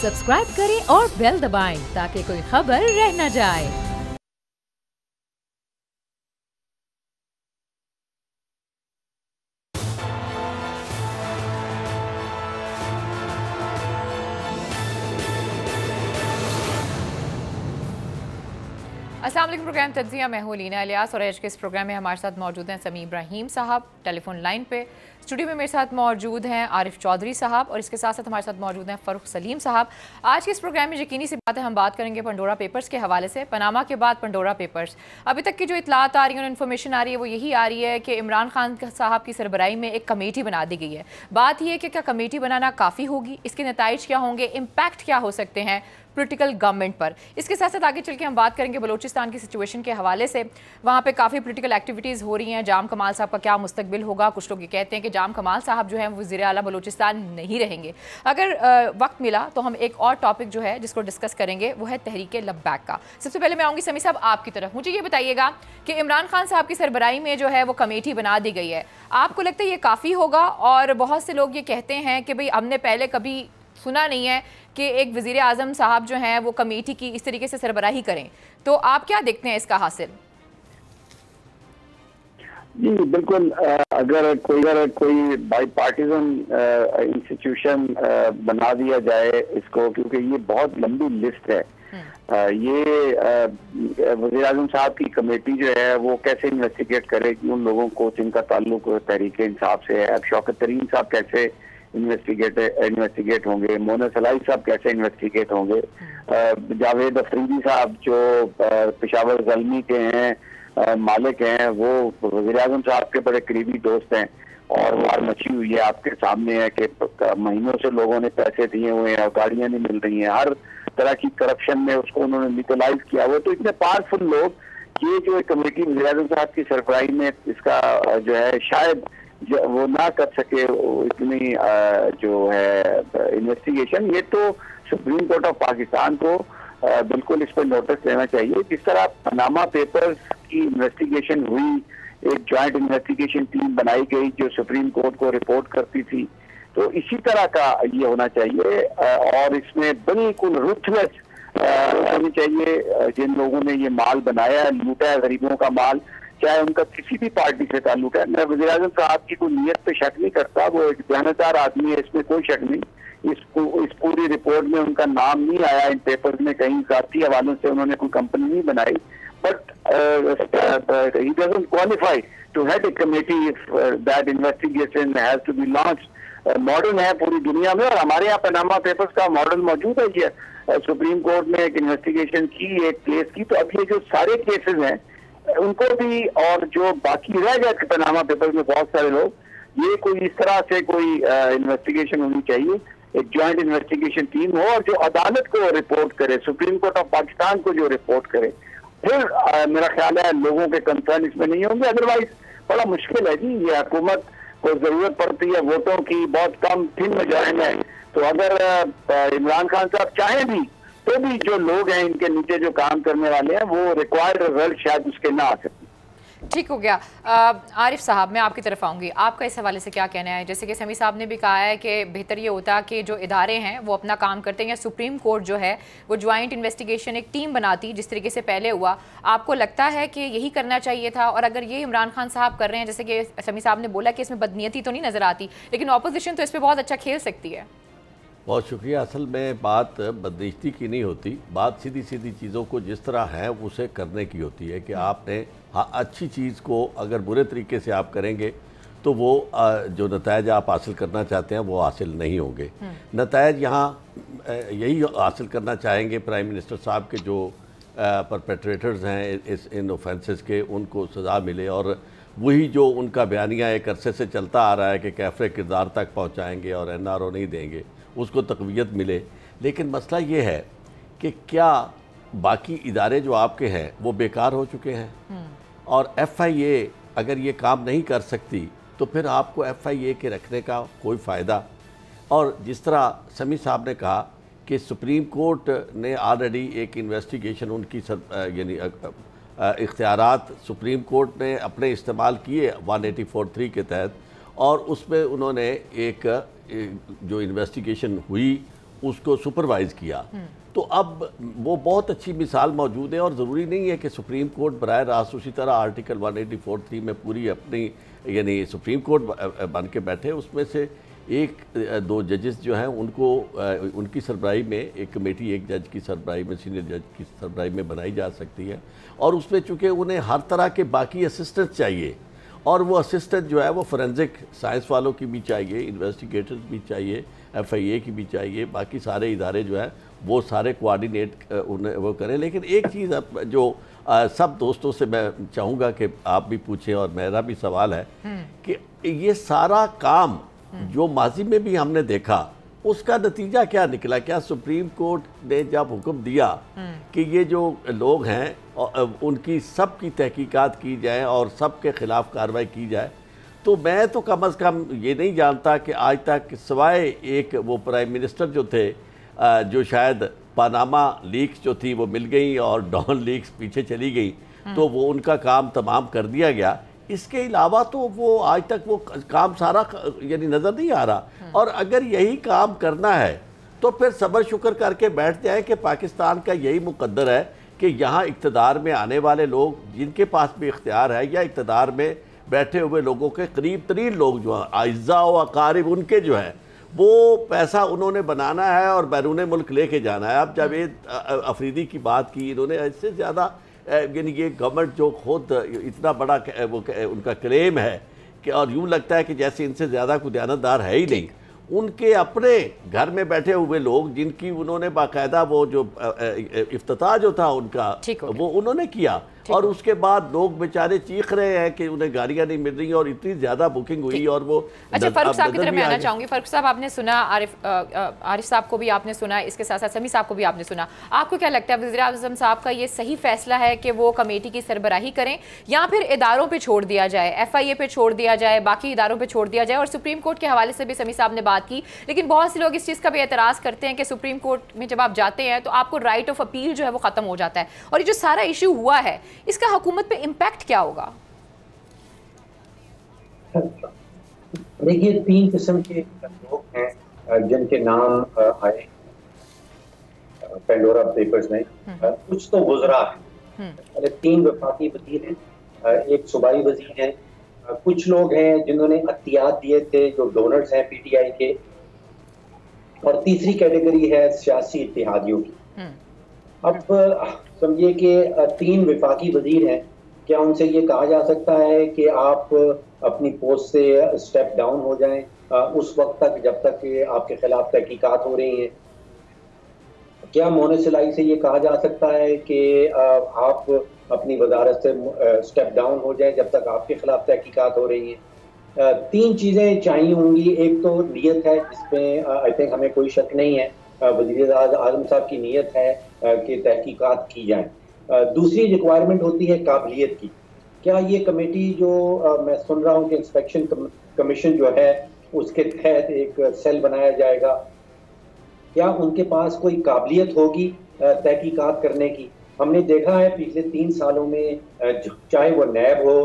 Subscribe करें और bell दबाएं ताकि कोई खबर रह न जाए। अस्सलाम वालेकुम। प्रोग्राम तज्जिया में हूं लीना इलियास और आज के इस प्रोग्राम में हमारे साथ मौजूद हैं समी इब्राहिम साहब टेलीफोन लाइन पे। स्टूडियो में मेरे साथ मौजूद हैं आरिफ चौधरी साहब और इसके साथ साथ हमारे साथ मौजूद हैं फ़ारूक सलीम साहब। आज के इस प्रोग्राम में यकीनी सी बात है हम बात करेंगे पंडोरा पेपर्स के हवाले से। पनामा के बाद पंडोरा पेपर्स, अभी तक की जो इतलात आ रही है और इन्फॉर्मेशन आ रही है वो यही आ रही है कि इमरान खान साहब की सरबराही में एक कमेटी बना दी गई है। बात यह है कि क्या कमेटी बनाना काफ़ी होगी, इसके नताइज क्या होंगे, इम्पैक्ट क्या हो सकते हैं पॉलिटिकल गवर्नमेंट पर। इसके साथ साथ आगे चल के हम बात करेंगे बलूचिस्तान की सिचुएशन के हवाले से। वहाँ पे काफ़ी पॉलिटिकल एक्टिविटीज़ हो रही हैं। जाम कमाल साहब का क्या मुस्तकबिल होगा, कुछ लोग ये कहते हैं कि जाम कमाल साहब जो है वज़ीर आला बलूचिस्तान नहीं रहेंगे। अगर वक्त मिला तो हम एक और टॉपिक जो है जिसको डिस्कस करेंगे वो है तहरीक लब्बैक का। सबसे पहले मैं आऊँगी समी साहब आपकी तरफ। मुझे ये बताइएगा कि इमरान खान साहब की सरबराही में जो है वो कमेटी बना दी गई है, आपको लगता है ये काफ़ी होगा? और बहुत से लोग ये कहते हैं कि भाई हमने पहले कभी सुना नहीं है कि एक वज़ीर आज़म साहब जो हैं वो कमेटी की इस तरीके से सरबराही करें, तो आप क्या देखते हैं इसका हासिल? जी बिल्कुल, अगर कोई बाई पार्टीजन इंस्टीट्यूशन बना दिया जाए इसको, क्योंकि ये बहुत लंबी लिस्ट है। ये वज़ीर आज़म साहब की कमेटी जो है वो कैसे इन्वेस्टिगेट करेगी उन लोगों को जिनका ताल्लुक तहरीक इंसाफ से है। अब शौकत तरीन साहब कैसे इन्वेस्टिगेट होंगे, मोना सलाई साहब कैसे इन्वेस्टिगेट होंगे, जावेद अफरीदी साहब जो पेशावर ज़ल्मी के हैं, मालिक हैं, वो वज़ीर आज़म साहब के बड़े करीबी दोस्त हैं और मार मची हुई है आपके सामने है कि महीनों से लोगों ने पैसे दिए हुए हैं और गाड़ियां नहीं मिल रही हैं। हर तरह की करप्शन में उसको उन्होंने लीगलाइज किया हुआ। तो इतने पावरफुल लोग, ये जो कमेटी वज़ीर आज़म साहब की सरबराही में इसका जो है शायद वो ना कर सके इतनी जो है इन्वेस्टिगेशन। ये तो सुप्रीम कोर्ट ऑफ पाकिस्तान को बिल्कुल इस पर नोटिस लेना चाहिए। जिस तरह पनामा पेपर्स की इन्वेस्टिगेशन हुई, एक जॉइंट इन्वेस्टिगेशन टीम बनाई गई जो सुप्रीम कोर्ट को रिपोर्ट करती थी, तो इसी तरह का ये होना चाहिए और इसमें बिल्कुल रुथलेस होनी चाहिए। जिन लोगों ने ये माल बनाया, लूटा है गरीबों का माल, चाहे उनका किसी भी पार्टी से ताल्लुक है। मैं वज़ीर आज़म साहब की कोई नीयत पे शक नहीं करता, वो एक दयानतदार आदमी है, इसमें कोई शक नहीं। इस पूरी रिपोर्ट में उनका नाम नहीं आया इन पेपर्स में, कहीं ज़ाती हवालों से उन्होंने कोई कंपनी नहीं बनाई, but he doesn't qualify to head a committee if that investigation has to be launched. Model है पूरी दुनिया में और हमारे यहाँ पनामा पेपर्स का मॉडल मौजूद है। ये सुप्रीम कोर्ट ने एक इन्वेस्टिगेशन की, एक केस की, तो अब ये जो सारे केसेस हैं उनको भी, और जो बाकी रह गए पनामा पेपर्स में बहुत सारे लोग, ये कोई इस तरह से कोई इन्वेस्टिगेशन होनी चाहिए, एक जॉइंट इन्वेस्टिगेशन टीम हो और जो अदालत को रिपोर्ट करे, सुप्रीम कोर्ट ऑफ पाकिस्तान को जो रिपोर्ट करे, फिर मेरा ख्याल है लोगों के कंसर्न इसमें नहीं होंगे। अदरवाइज बड़ा मुश्किल है जी। ये हुकूमत को जरूरत पड़ती है वोटों की, बहुत कम थिन मेजॉरिटी है, तो अगर इमरान खान साहब चाहें भी तो भी जो लोग हैं इनके नीचे जो काम करने वाले हैं वो रिक्वायर्ड रिजल्ट शायद उसके ना आ सके। ठीक हो गया। आरिफ साहब मैं आपकी तरफ आऊँगी, आपका इस हवाले से क्या कहना है? जैसे कि समी साहब ने भी कहा है कि बेहतर ये होता कि जो इदारे हैं वो अपना काम करते हैं, या सुप्रीम कोर्ट जो है वो ज्वाइंट इन्वेस्टिगेशन एक टीम बनाती जिस तरीके से पहले हुआ। आपको लगता है कि यही करना चाहिए था? और अगर ये इमरान खान साहब कर रहे हैं, जैसे कि समी साहब ने बोला कि इसमें बदनीयती तो नहीं नज़र आती, लेकिन अपोजिशन तो इस पर बहुत अच्छा खेल सकती है। बहुत शुक्रिया। असल में बात बदनिश्ती की नहीं होती, बात सीधी सीधी चीज़ों को जिस तरह है उसे करने की होती है कि आपने अच्छी चीज़ को अगर बुरे तरीके से आप करेंगे तो वो जो नतायज आप हासिल करना चाहते हैं वो हासिल नहीं होंगे। नतायज यहाँ यही हासिल करना चाहेंगे प्राइम मिनिस्टर साहब के जो परपेट्रेटर्स हैं इन ऑफेंसेस के, उनको सज़ा मिले, और वही जो उनका बयानिया एक अरसे से चलता आ रहा है कि कैफरे किरदार तक पहुँचाएँगे और NRO नहीं देंगे, उसको तक़वियत मिले। लेकिन मसला ये है कि क्या बाकी इदारे जो आपके हैं वो बेकार हो चुके हैं? और FIA अगर ये काम नहीं कर सकती तो फिर आपको FIA के रखने का कोई फ़ायदा? और जिस तरह समी साहब ने कहा कि सुप्रीम कोर्ट ने ऑलरेडी एक इन्वेस्टिगेशन उनकी यानी इख्तियारात सुप्रीम कोर्ट ने अपने इस्तेमाल किए 184(3) के तहत, और उसमें उन्होंने एक जो इन्वेस्टिगेशन हुई उसको सुपरवाइज किया। तो अब वो बहुत अच्छी मिसाल मौजूद है और ज़रूरी नहीं है कि सुप्रीम कोर्ट बराह रास्त उसी तरह आर्टिकल 184(3) में पूरी अपनी यानी सुप्रीम कोर्ट बन के बैठे। उसमें से एक दो जजेस जो हैं उनको उनकी सरबराही में एक कमेटी एक जज की सरबराही में सीनियर जज की सरबराही में बनाई जा सकती है और उसमें चूँकि उन्हें हर तरह के बाकी असिस्टेंट चाहिए और वो असिस्टेंट जो है वो फोरेंसिक साइंस वालों की भी चाहिए, इन्वेस्टिगेटर्स भी चाहिए, FIA की भी चाहिए, बाकी सारे इदारे जो हैं वो सारे कोऑर्डिनेट उन्हें वो करें। लेकिन एक चीज़ जो सब दोस्तों से मैं चाहूँगा कि आप भी पूछें और मेरा भी सवाल है कि ये सारा काम जो माजी में भी हमने देखा उसका नतीजा क्या निकला? क्या सुप्रीम कोर्ट ने जब हुक्म दिया कि ये जो लोग हैं उनकी सब की तहकीकात की जाए और सब के ख़िलाफ़ कार्रवाई की जाए, तो मैं तो कम अज़ कम ये नहीं जानता कि आज तक सिवाय एक वो प्राइम मिनिस्टर जो थे जो शायद पानामा लीक्स जो थी वो मिल गई और डॉन लीक्स पीछे चली गई तो वो उनका काम तमाम कर दिया गया, इसके अलावा तो वो आज तक वो काम सारा यानी नज़र नहीं आ रहा। और अगर यही काम करना है तो फिर सब्र शुक्र करके बैठ जाए कि पाकिस्तान का यही मुकद्दर है कि यहाँ इक़्तिदार में आने वाले लोग जिनके पास भी इख्तियार है या इक़्तिदार में बैठे हुए लोगों के करीब तरीन लोग जो हैं आइज़ा व अकारिब उनके जो हैं वो पैसा उन्होंने बनाना है और बैरून मुल्क लेके जाना है। अब जब ये अफरीदी की बात की इन्होंने, इससे ज़्यादा यानी ये गवर्नमेंट जो खुद इतना बड़ा वो उनका क्लेम है कि और यूँ लगता है कि जैसे इनसे ज़्यादा कोई दयानतदार है ही नहीं, उनके अपने घर में बैठे हुए लोग जिनकी उन्होंने बाकायदा वो जो इफ्तिताह जो था उनका वो उन्होंने किया और उसके बाद लोग बेचारे चीख रहे हैं कि उन्हें गाड़ियां नहीं मिल रही और इतनी ज़्यादा बुकिंग हुई और वो। अच्छा, फारूक साहब की तरफ मैं आना चाहूँगी। फारूक साहब आपने सुना, आरिफ साहब को भी आपने सुना, इसके साथ साथ समी साहब को भी आपने सुना। आपको क्या लगता है वज़ीर-ए-आज़म साहब का ये सही फैसला है कि वो कमेटी की सरबराही करें या फिर इदारों पर छोड़ दिया जाए, FIA पे छोड़ दिया जाए, बाकी इदारों पर छोड़ दिया जाए? और सुप्रीम कोर्ट के हवाले से भी समी साहब ने बात की, लेकिन बहुत से लोग इस चीज़ का भी एतराज़ करते हैं कि सुप्रीम कोर्ट में जब आप जाते हैं तो आपको राइट ऑफ अपील जो है वो ख़त्म हो जाता है और ये जो सारा इशू हुआ है इसका हुकूमत पे इम्पैक्ट क्या होगा? देखिए, 3 किस्म के लोग हैं जिनके नाम आए पेंडोरा पेपर्स में। कुछ तो गुजरा है, 3 वफाकी वजीर हैं, एक सूबाई वजीर हैं, कुछ लोग हैं जिन्होंने अतियात दिए थे जो डोनर्स हैं PTI के, और तीसरी कैटेगरी है सियासी इत्तेहादियों की। अब समझिए कि 3 वफाकी वजीर हैं, क्या उनसे ये कहा जा सकता है कि आप अपनी पोस्ट से स्टेप डाउन हो जाएं उस वक्त तक जब तक आपके खिलाफ तहकीकात हो रही हैं? क्या मोहन सलाई से ये कहा जा सकता है कि आप अपनी वजारत से स्टेप डाउन हो जाएं जब तक आपके खिलाफ तहकीकात हो रही हैं? 3 चीज़ें चाहिए होंगी। एक तो नीयत है, जिसमें आई थिंक हमें कोई शक नहीं है, वज़ीर-ए-आज़म साहब की नीयत है कि तहकीकात की जाए। दूसरी रिक्वायरमेंट होती है काबिलियत की। क्या ये कमेटी जो मैं सुन रहा हूँ कि इंस्पेक्शन कमीशन जो है उसके तहत एक सेल बनाया जाएगा, क्या उनके पास कोई काबिलियत होगी तहकीकात करने की? हमने देखा है पिछले 3 सालों में चाहे वो नैब हो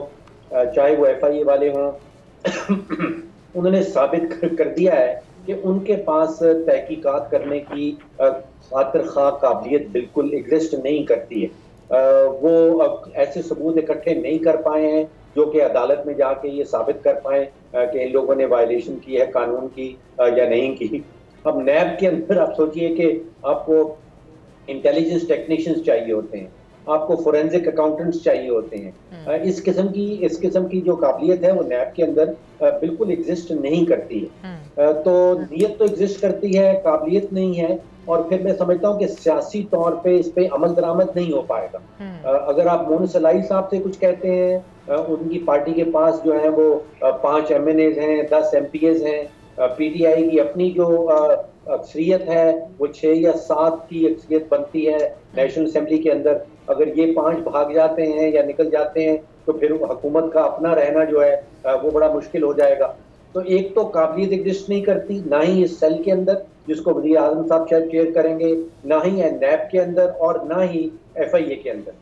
चाहे वो FIA वाले हों उन्होंने साबित कर दिया है कि उनके पास तहकीकात करने की खातिर खा काबिलियत बिल्कुल एग्जिस्ट नहीं करती है। वो अब ऐसे सबूत इकट्ठे नहीं कर पाए हैं जो कि अदालत में जाके ये साबित कर पाए कि इन लोगों ने वायलेशन की है कानून की या नहीं की। अब नैब के अंदर आप सोचिए कि आपको इंटेलिजेंस टेक्नीशियंस चाहिए होते हैं, आपको फोरेंसिक अकाउंटेंट्स चाहिए होते हैं। इस किस्म की जो काबिलियत है वो नैब के अंदर बिल्कुल एग्जिस्ट नहीं करती है। तो नीयत तो एग्जिस्ट करती है, काबिलियत नहीं है, और फिर मैं समझता हूँ कि सियासी तौर पे इस पे अमल दरामद नहीं हो पाएगा। अगर आप मोहन सलाई साहब से कुछ कहते हैं, उनकी पार्टी के पास जो है वो 5 MNAs हैं, 10 MPs हैं, PTI की अपनी जो अक्सरियत है वो 6 या 7 की अक्सरियत बनती है नेशनल असेंबली के अंदर। अगर ये 5 भाग जाते हैं या निकल जाते हैं तो फिर हुकूमत का अपना रहना जो है वो बड़ा मुश्किल हो जाएगा। तो एक तो काबिलियत एग्जिस्ट नहीं करती, ना ही इस सेल के अंदर जिसको वज़ीर-ए-आज़म साहब शायद चेयर करेंगे, ना ही नैब के अंदर और ना ही FIA के अंदर।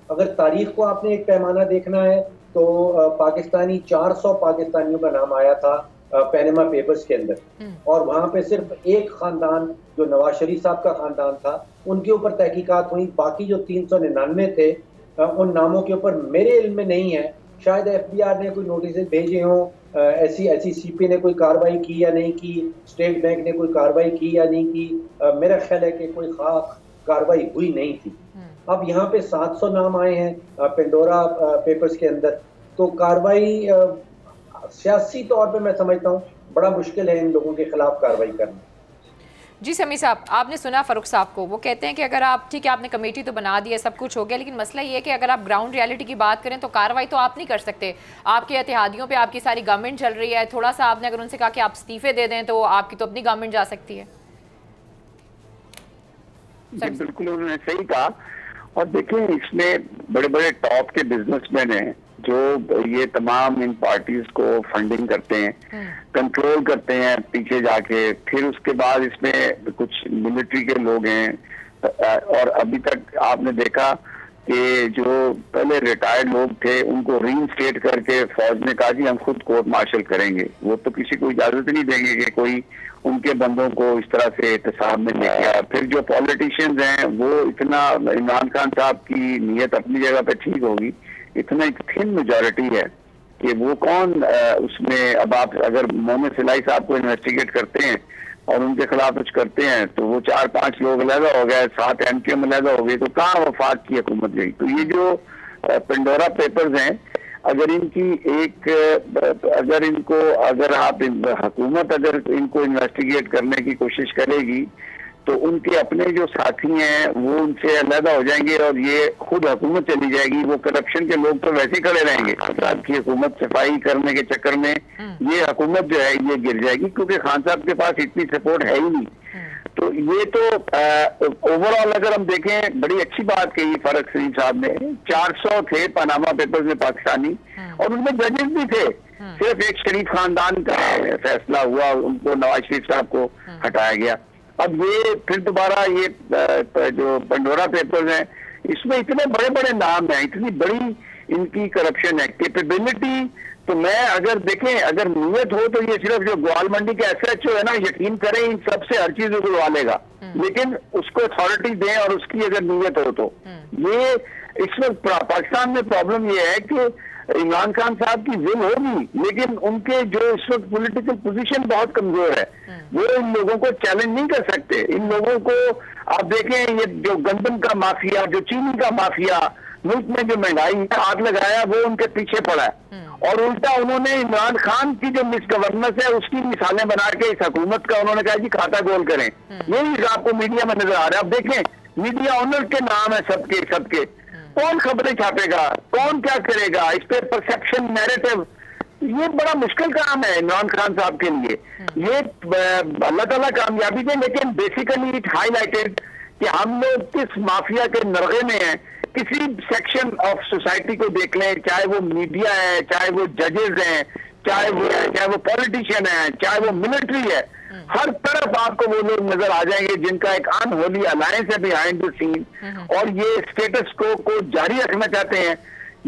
अगर तारीख को आपने एक पैमाना देखना है तो 400 पाकिस्तानियों का नाम आया था पैनामा पेपर्स के अंदर, और वहां पे सिर्फ एक खानदान जो नवाज शरीफ साहब का खानदान था उनके ऊपर तहकीकात हुई। बाकी जो 399 थे उन नामों के ऊपर मेरे इल्म में नहीं है। शायद FBI ने कोई नोटिस भेजे हों, SECP ने कोई कार्रवाई की या नहीं की, स्टेट बैंक ने कोई कार्रवाई की या नहीं की। मेरा ख्याल है कि कोई खास कार्रवाई हुई नहीं थी। अब यहाँ पे 700 नाम आए हैं पेंडोरा पेपर्स के अंदर, तो कार्रवाई सियासी तौर पे मैं समझता हूँ बड़ा मुश्किल है इन लोगों के खिलाफ कार्रवाई करना। जी समी साहब, आपने सुना फारूक साहब को, वो कहते हैं कि अगर आप, ठीक है आपने कमेटी तो बना दी है, सब कुछ हो गया, लेकिन मसला ये है कि अगर आप ग्राउंड रियलिटी की बात करें तो कार्रवाई तो आप नहीं कर सकते। आपके इत्तेहादियों पे आपकी सारी गवर्नमेंट चल रही है। थोड़ा सा आपने अगर उनसे कहा कि आप इस्तीफे दे दें तो आपकी तो अपनी गवर्नमेंट जा सकती है। बिल्कुल उन्होंने सही कहा। और देखिए इसमें बड़े बड़े टॉप के बिजनेसमैन हैं जो ये तमाम इन पार्टीज को फंडिंग करते हैं, कंट्रोल करते हैं पीछे जाके। फिर उसके बाद इसमें कुछ मिलिट्री के लोग हैं और अभी तक आपने देखा कि जो पहले रिटायर्ड लोग थे उनको रीइंस्टेट करके फौज ने कहा जी हम खुद कोर्ट मार्शल करेंगे। वो तो किसी को इजाजत नहीं देंगे कि कोई उनके बंदों को इस तरह से एहतसाब में ले गया। फिर जो पॉलिटिशियंस हैं वो इतना, इमरान खान साहब की नीयत अपनी जगह पे ठीक होगी, इतना एक थिन मेजॉरिटी है कि वो कौन उसमें, अब आप अगर मोहम्मद सिलाई साहब को इन्वेस्टिगेट करते हैं और उनके खिलाफ कुछ करते हैं तो वो 4-5 लोग अलग हो गए, 7 MKM अलग हो गए, तो कहाँ वफाक की हुकूमत गई। तो ये जो पेंडोरा पेपर्स हैं, अगर इनकी एक, अगर आप हुकूमत अगर इनको इन्वेस्टिगेट करने की कोशिश करेगी तो उनके अपने जो साथी हैं वो उनसे अलग हो जाएंगे और ये खुद हुकूमत चली जाएगी। वो करप्शन के लोग तो वैसे खड़े रहेंगे। खान की हुकूमत सफाई करने के चक्कर में ये हुकूमत जो है ये गिर जाएगी, क्योंकि खान साहब के पास इतनी सपोर्ट है ही नहीं। तो ये तो ओवरऑल अगर हम देखें, बड़ी अच्छी बात कही फारूक सलीम साहब ने। 400 थे पनामा पेपर्स में पाकिस्तानी और उनमें जजेस भी थे। सिर्फ एक शरीफ खानदान का फैसला हुआ, उनको नवाज शरीफ साहब को हटाया गया। अब ये फिर दोबारा ये जो पेंडोरा पेपर्स हैं, इसमें इतने बड़े बड़े नाम हैं, इतनी बड़ी इनकी करप्शन है, कैपेबिलिटी। तो मैं अगर देखें, अगर नीयत हो तो ये सिर्फ जो ग्वाल मंडी के SHO है ना, यकीन करें इन सबसे हर चीज उगलवा लेगा, लेकिन उसको अथॉरिटी दें और उसकी अगर नीयत हो तो। ये इसमें पाकिस्तान में प्रॉब्लम ये है कि इमरान खान साहब की विल होगी, लेकिन उनके जो इस वक्त पॉलिटिकल पोजीशन बहुत कमजोर है, वो इन लोगों को चैलेंज नहीं कर सकते। इन लोगों को आप देखें, ये जो गंदम का माफिया, जो चीनी का माफिया, मुल्क में जो महंगाई आग लगाया, वो उनके पीछे पड़ा है। और उल्टा उन्होंने इमरान खान की जो मिस गवर्नेंस है उसकी मिसालें बना के इस हुकूमत का उन्होंने कहा जी खाता गोल करें। यही आपको मीडिया में नजर आ रहा है। अब देखें मीडिया ऑनर के नाम है सबके, कौन खबरें छापेगा, कौन क्या करेगा, इस पे परसेप्शन नैरेटिव, ये बड़ा मुश्किल काम है इमरान खान साहब के लिए। ये अल्लाह ताला कामयाबी दे, लेकिन बेसिकली इट हाईलाइटेड कि हम लोग किस माफिया के नरगे में हैं। किसी सेक्शन ऑफ सोसाइटी को देख लें, चाहे वो मीडिया है, चाहे वो जजेस हैं, चाहे वो पॉलिटिशियन है, चाहे वो मिलिट्री है, हर तरफ आपको वो लोग नजर आ जाएंगे जिनका एक अनहोली अलायंस है बिहाइंड द सीन, और ये स्टेटस को जारी रखना चाहते हैं।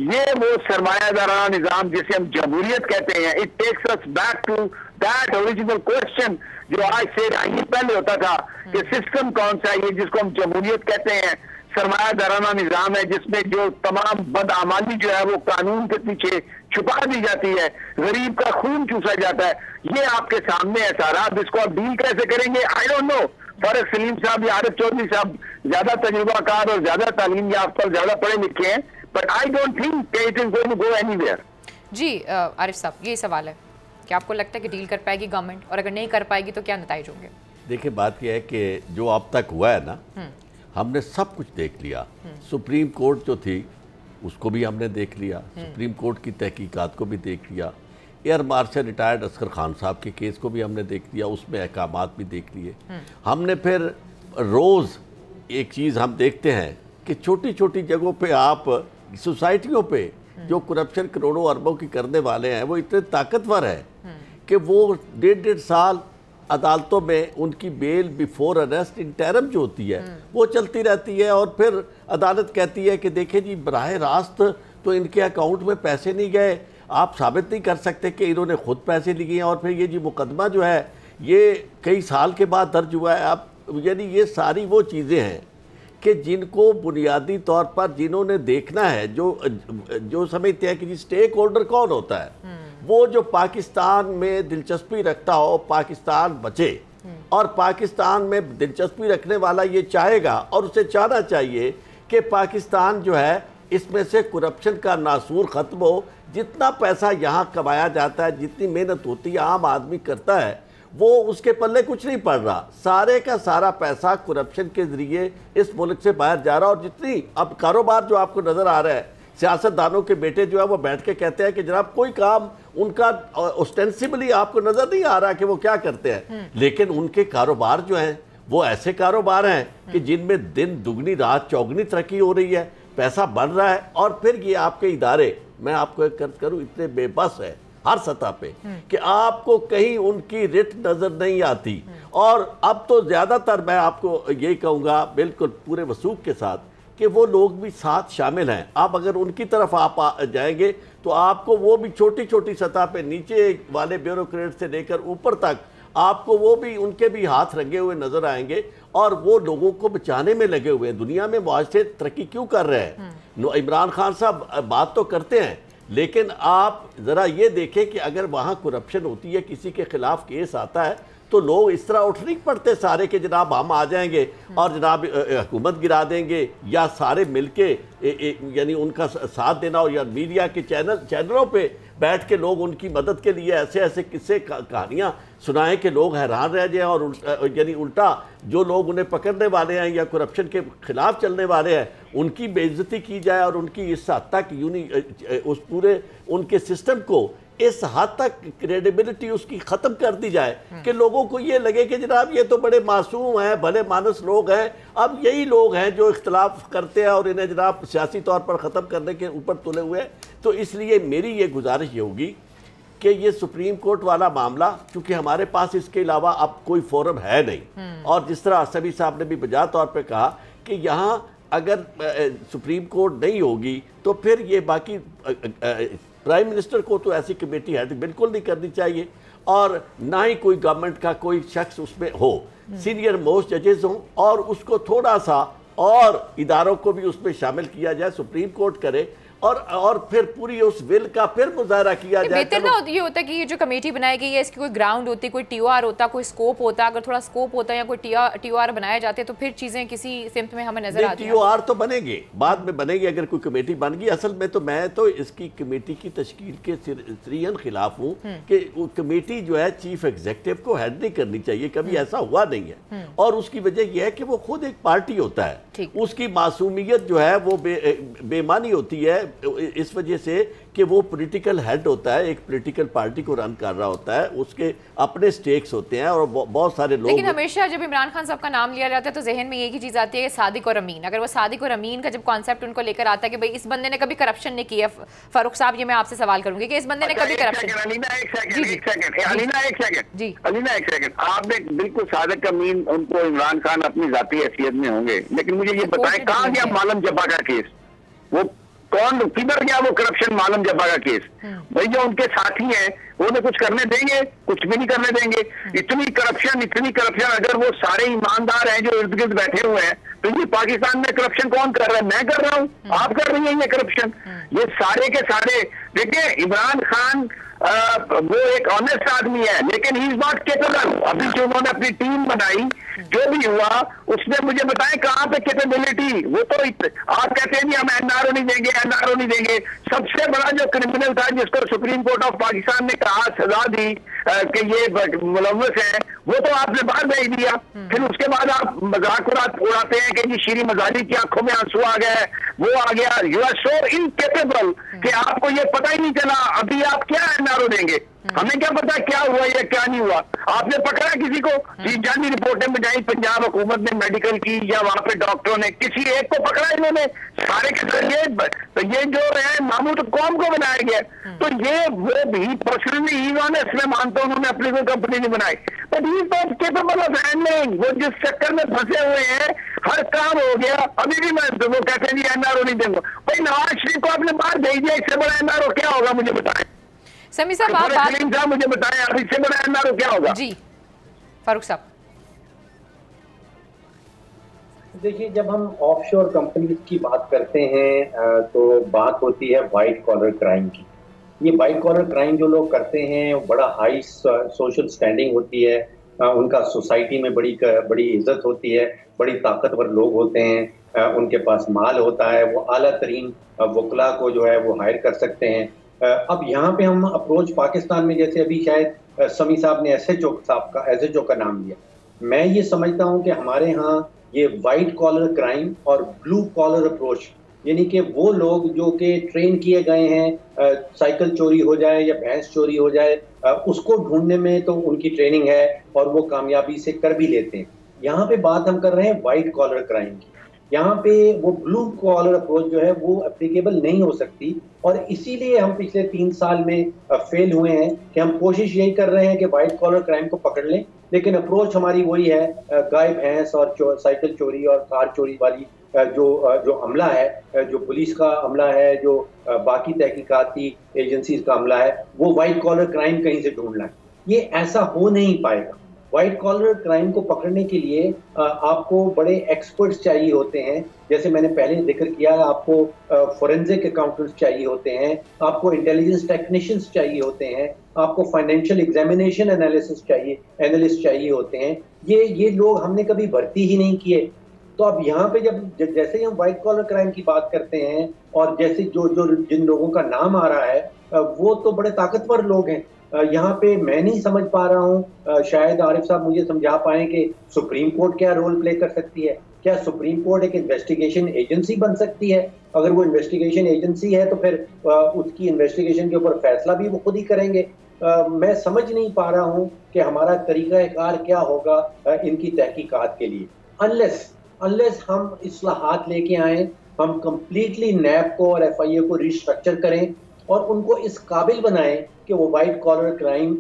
ये वो सरमायादाराना निजाम जिसे हम जमहूरियत कहते हैं, it takes us back to that original question जो आज से पहले होता था कि सिस्टम कौन सा है, ये जिसको हम जमहूरियत कहते हैं, सरमायादाराना निजाम है जिसमें जो तमाम बदआमाली जो है वो कानून के पीछे छुपा दी जाती है, गरीब का खून चूसा जाता है। ये आपके सामने है सारा। अब इसको आप डील कैसे करेंगे, I don't know. Farooq Salim साहब या आरिफ चौधरी साहब ज्यादा तजुर्बाकार और ज्यादा तालीम याफ्ता, ज्यादा पढ़े लिखे हैं, but I don't think it is going to go anywhere. जी आरिफ साहब, ये सवाल है कि आपको लगता है कि डील कर पाएगी गवर्नमेंट, और अगर नहीं कर पाएगी तो क्या नतीजे होंगे? देखिए बात यह है कि जो अब तक हुआ है ना, हमने सब कुछ देख लिया। सुप्रीम कोर्ट जो थी उसको भी हमने देख लिया, सुप्रीम कोर्ट की तहकीकात को भी देख लिया, air marshal retired Asghar Khan sahab के केस को भी हमने देख लिया, उसमें अहकामात भी देख लिए हमने। फिर रोज़ एक चीज़ हम देखते हैं कि छोटी छोटी जगहों पे आप सोसाइटियों पे जो करप्शन करोड़ों अरबों की करने वाले हैं वो इतने ताकतवर है कि वो 1.5 साल अदालतों में उनकी बेल बिफोर अरेस्ट इंटरम जो होती है वो चलती रहती है, और फिर अदालत कहती है कि देखें जी बराह रास्त तो इनके अकाउंट में पैसे नहीं गए, आप साबित नहीं कर सकते कि इन्होंने खुद पैसे लिए हैं। और फिर ये जी मुकदमा जो है ये कई साल के बाद दर्ज हुआ है। आप यानी ये सारी वो चीज़ें हैं कि जिनको बुनियादी तौर पर जिन्होंने देखना है, जो समझते हैं कि जी स्टेक होल्डर कौन होता है, वो जो पाकिस्तान में दिलचस्पी रखता हो पाकिस्तान बचे, और पाकिस्तान में दिलचस्पी रखने वाला ये चाहेगा और उसे चाहना चाहिए कि पाकिस्तान जो है इसमें से करप्शन का नासूर ख़त्म हो। जितना पैसा यहाँ कमाया जाता है, जितनी मेहनत होती है, आम आदमी करता है, वो उसके पल्ले कुछ नहीं पड़ रहा। सारे का सारा पैसा करप्शन के ज़रिए इस मुल्क से बाहर जा रहा। और जितनी अब कारोबार जो आपको नज़र आ रहा है, सियासतदानों के बेटे जो है वो बैठ के कहते हैं कि जनाब कोई काम उनका ऑस्टेंसिबली आपको नज़र नहीं आ रहा कि वो क्या करते हैं, लेकिन उनके कारोबार जो हैं वो ऐसे कारोबार हैं कि जिनमें दिन दुगनी रात चौगनी तरक्की हो रही है, पैसा बढ़ रहा है। और फिर ये आपके इदारे, मैं आपको एक कर्ज करूँ, इतने बेबस है हर सतह पे कि आपको कहीं उनकी रिट नजर नहीं आती। और अब तो ज्यादातर मैं आपको यही कहूँगा बिल्कुल पूरे वसूख के साथ कि वो लोग भी साथ शामिल हैं। आप अगर उनकी तरफ आप जाएंगे तो आपको वो भी छोटी छोटी सतह पे नीचे वाले ब्यूरोक्रेट से लेकर ऊपर तक आपको वो भी उनके भी हाथ रंगे हुए नजर आएंगे और वो लोगों को बचाने में लगे हुए हैं। दुनिया में मुआशरे तरक्की क्यों कर रहे हैं? इमरान खान साहब बात तो करते हैं, लेकिन आप ज़रा ये देखें कि अगर वहाँ करप्शन होती है, किसी के खिलाफ केस आता है, तो लोग इस तरह उठ नहीं पड़ते सारे कि जनाब हम आ जाएंगे और जनाब हुकूमत गिरा देंगे, या सारे मिलके यानी उनका साथ देना हो, या मीडिया के चैनलों पे बैठ के लोग उनकी मदद के लिए ऐसे ऐसे किस्से कहानियाँ सुनाएं कि लोग हैरान रह जाएं। और यानी उल्टा जो लोग उन्हें पकड़ने वाले हैं या करप्शन के खिलाफ चलने वाले हैं उनकी बेइज्जती की जाए और उनकी इस हद तक उस पूरे उनके सिस्टम को इस हद तक क्रेडिबिलिटी उसकी ख़त्म कर दी जाए कि लोगों को ये लगे कि जनाब ये तो बड़े मासूम हैं, भले मानस लोग हैं। अब यही लोग हैं जो इख्तलाफ करते हैं और इन्हें जनाब सियासी तौर पर ख़त्म करने के ऊपर तुले हुए हैं। तो इसलिए मेरी ये गुजारिश ये होगी कि ये सुप्रीम कोर्ट वाला मामला, क्योंकि हमारे पास इसके अलावा अब कोई फोरम है नहीं, और जिस तरह असमी साहब ने भी बजा तौर पर कहा कि यहाँ अगर सुप्रीम कोर्ट नहीं होगी तो फिर ये बाकी प्राइम मिनिस्टर को तो ऐसी कमेटी हेड बिल्कुल नहीं करनी चाहिए, और ना ही कोई गवर्नमेंट का कोई शख्स उसमें हो, सीनियर मोस्ट जजेस हों, और उसको थोड़ा सा और इदारों को भी उसमें शामिल किया जाए, सुप्रीम कोर्ट करे, और फिर पूरी उस विल का फिर मुजाहरा किया जाए। बेहतर ना ये होता है कि ये जो कमेटी बनाई गई है इसकी कोई ग्राउंड होती, कोई टीओआर होता, कोई स्कोप होता। अगर थोड़ा स्कोप होता या कोई टीओआर बनाए जाते तो फिर चीजें किसी सिमत में हमें नजर आती हैं। टीओआर तो बनेंगे, बाद में बनेंगे अगर कोई कमेटी बन गई। असल में तो मैं तो इसकी कमेटी की तश्कील के सरियन खिलाफ हूँ कि कमेटी जो है चीफ एग्जीक्यूटिव को हेड नहीं करनी चाहिए, कभी ऐसा हुआ नहीं है। और उसकी वजह यह है कि वो खुद एक पार्टी होता है, उसकी मासूमियत जो है वो बेमानी होती है इस वजह से कि वो पॉलिटिकल हेड होता है, एक पॉलिटिकल पार्टी को रन कर रहा होता है, उसके अपने स्टेक्स होते हैं और बहुत सारे लोग। लेकिन हमेशा जब इमरान खान साहब का नाम लिया जाता है तो जहन में एक ही चीज आती है, सादिक और अमीन। अगर वो सादिक और अमीन का जब कॉन्सेप्ट उनको लेकर आता है कि भाई इस बंदे ने कभी करप्शन नहीं किया, फारूक साहब ये मैं आपसे सवाल करूंगी कि इस बंदे ने कभी करप्शन। अलीना एक सेकंड, आपने बिल्कुल सादिक अमीन उनको इमरान खान अपनी जाती हैसियत में होंगे, लेकिन मुझे ये बताएं कहाँ गया मालम जब्बा का केस? वो कौन किधर गया वो करप्शन मालम जब्बा का केस? भाई जो उनके साथी हैं वो उन्हें कुछ करने देंगे? कुछ भी नहीं करने देंगे। इतनी करप्शन अगर वो सारे ईमानदार हैं जो इर्द गिर्द बैठे हुए हैं, तो ये पाकिस्तान में करप्शन कौन कर रहा है? मैं कर रहा हूँ, आप कर रही हैं ये करप्शन। ये सारे के सारे देखिए, इमरान खान वो एक ऑनेस्ट आदमी है, लेकिन ही इज नॉट केपेबल। अभी जो उन्होंने अपनी टीम बनाई, जो भी हुआ उसने मुझे बताया कहाँ पे कैपेबिलिटी। वो तो आप कहते हैं हम एनआरओ नहीं देंगे, एनआरओ नहीं देंगे। सबसे बड़ा जो क्रिमिनल था जिसको सुप्रीम कोर्ट ऑफ पाकिस्तान ने कहा सजा दी कि ये मुलव्वस है, वो तो आपने बाहर भेज दिया। फिर उसके बाद आप मजाक उड़ाते हैं कि जी शीरी मजाली की आंखों में आंसू आ गए, वो आ गया। यू आर सो इनकेपेबल कि आपको ये पता ही नहीं चला। अभी आप क्या एनआरओ देंगे? हमें क्या पता क्या हुआ या क्या नहीं हुआ? आपने पकड़ा किसी को? जानी रिपोर्टें बनाई पंजाब हुकूमत ने मेडिकल की या वहां पे डॉक्टरों ने, किसी एक को पकड़ा इन्होंने? सारे के सारे ये जो है मामूद कौम को बनाया गया। तो ये वो भी पर्सनली मैं मानता हूँ उन्होंने अपनी कोई कंपनी नहीं बनाई, but he is not capable of handling. वो जिस चक्कर में फंसे हुए हैं, हर काम हो गया, अभी भी मैं वो कहते हैं एनआरओ नहीं देंगे। भाई नवाज शरीफ को आपने बाहर भेज दिया, इससे बड़ा एनआरओ क्या होगा मुझे बताएं? समी साहब तो आप बात सलीम साहब मुझे बताएं, आप इससे बड़ा एनआरओ क्या होगा? जी फारूक साहब। देखिए, जब हम ऑफशोर कंपनीज की बात करते हैं तो बात होती है वाइट कॉलर क्राइम की। ये वाइट कॉलर क्राइम जो लोग करते हैं बड़ा हाई सोशल स्टैंडिंग होती है, उनका सोसाइटी में बड़ी बड़ी इज्जत होती है, बड़ी ताकतवर लोग होते हैं, उनके पास माल होता है, वो आला तरीन वकला को जो है वो हायर कर सकते हैं। अब यहाँ पे हम अप्रोच पाकिस्तान में, जैसे अभी शायद समी साहब ने एसएचओ का नाम लिया, मैं ये समझता हूँ कि हमारे यहाँ ये वाइट कॉलर क्राइम और ब्लू कॉलर अप्रोच, यानी कि वो लोग जो कि ट्रेन किए गए हैं, साइकिल चोरी हो जाए या भैंस चोरी हो जाए, उसको ढूंढने में तो उनकी ट्रेनिंग है और वो कामयाबी से कर भी लेते हैं। यहाँ पे बात हम कर रहे हैं वाइट कॉलर क्राइम की। यहाँ पे वो ब्लू कॉलर अप्रोच जो है वो एप्लीकेबल नहीं हो सकती, और इसीलिए हम पिछले 3 साल में फेल हुए हैं कि हम कोशिश यही कर रहे हैं कि वाइट कॉलर क्राइम को पकड़ लें, लेकिन अप्रोच हमारी वही है, गाय भैंस और साइकिल चोरी और कार चोरी वाली जो अमला है, जो पुलिस का अमला है, जो बाकी तहकीकाती एजेंसीज का अमला है, वो वाइट कॉलर क्राइम कहीं से ढूंढना है। ये ऐसा हो नहीं पाएगा। व्हाइट कॉलर क्राइम को पकड़ने के लिए आपको बड़े एक्सपर्ट्स चाहिए होते हैं, जैसे मैंने पहले जिक्र किया, आपको फोरेंसिक अकाउंटेंट्स चाहिए होते हैं, आपको इंटेलिजेंस टेक्नीशियंस चाहिए होते हैं, आपको फाइनेंशियल एग्जामिनेशन एनालिस्ट चाहिए होते हैं। ये लोग हमने कभी भर्ती ही नहीं किए। तो अब यहाँ पे जब जैसे ही हम व्हाइट कॉलर क्राइम की बात करते हैं, और जैसे जिन लोगों का नाम आ रहा है, वो तो बड़े ताकतवर लोग हैं। यहाँ पे मैं नहीं समझ पा रहा हूँ, शायद आरिफ साहब मुझे समझा पाए कि सुप्रीम कोर्ट क्या रोल प्ले कर सकती है। क्या सुप्रीम कोर्ट एक इन्वेस्टिगेशन एजेंसी बन सकती है? अगर वो इन्वेस्टिगेशन एजेंसी है तो फिर उसकी इन्वेस्टिगेशन के ऊपर फैसला भी वो खुद ही करेंगे। मैं समझ नहीं पा रहा हूँ कि हमारा तरीकाकार क्या होगा इनकी तहकीकात के लिए, अनलेस हम इस्लाहात लेके आए, हम कंप्लीटली नैब को और FIA को रिस्ट्रक्चर करें और उनको इस काबिल बनाएं कि वो वाइट कॉलर क्राइम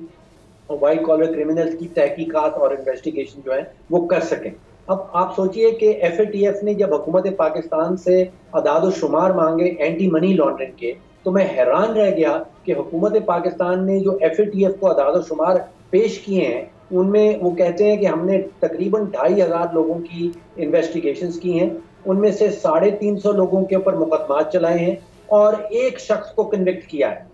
और वाइट कॉलर क्रिमिनल्स की तहकीकात और इन्वेस्टिगेशन जो है वो कर सकें। अब आप सोचिए कि FATF ने जब हुकूमत पाकिस्तान से अदाद शुमार मांगे एंटी मनी लॉन्ड्रिंग के, तो मैं हैरान रह गया कि हुकूमत पाकिस्तान ने जो FATF को अदाद शुमार पेश किए हैं, उनमें वो कहते हैं कि हमने तकरीबन 2500 लोगों की इन्वेस्टिगेशंस की हैं, उनमें से 350 लोगों के ऊपर मुकदमात चलाए हैं और एक शख्स को कन्विक्ट किया है,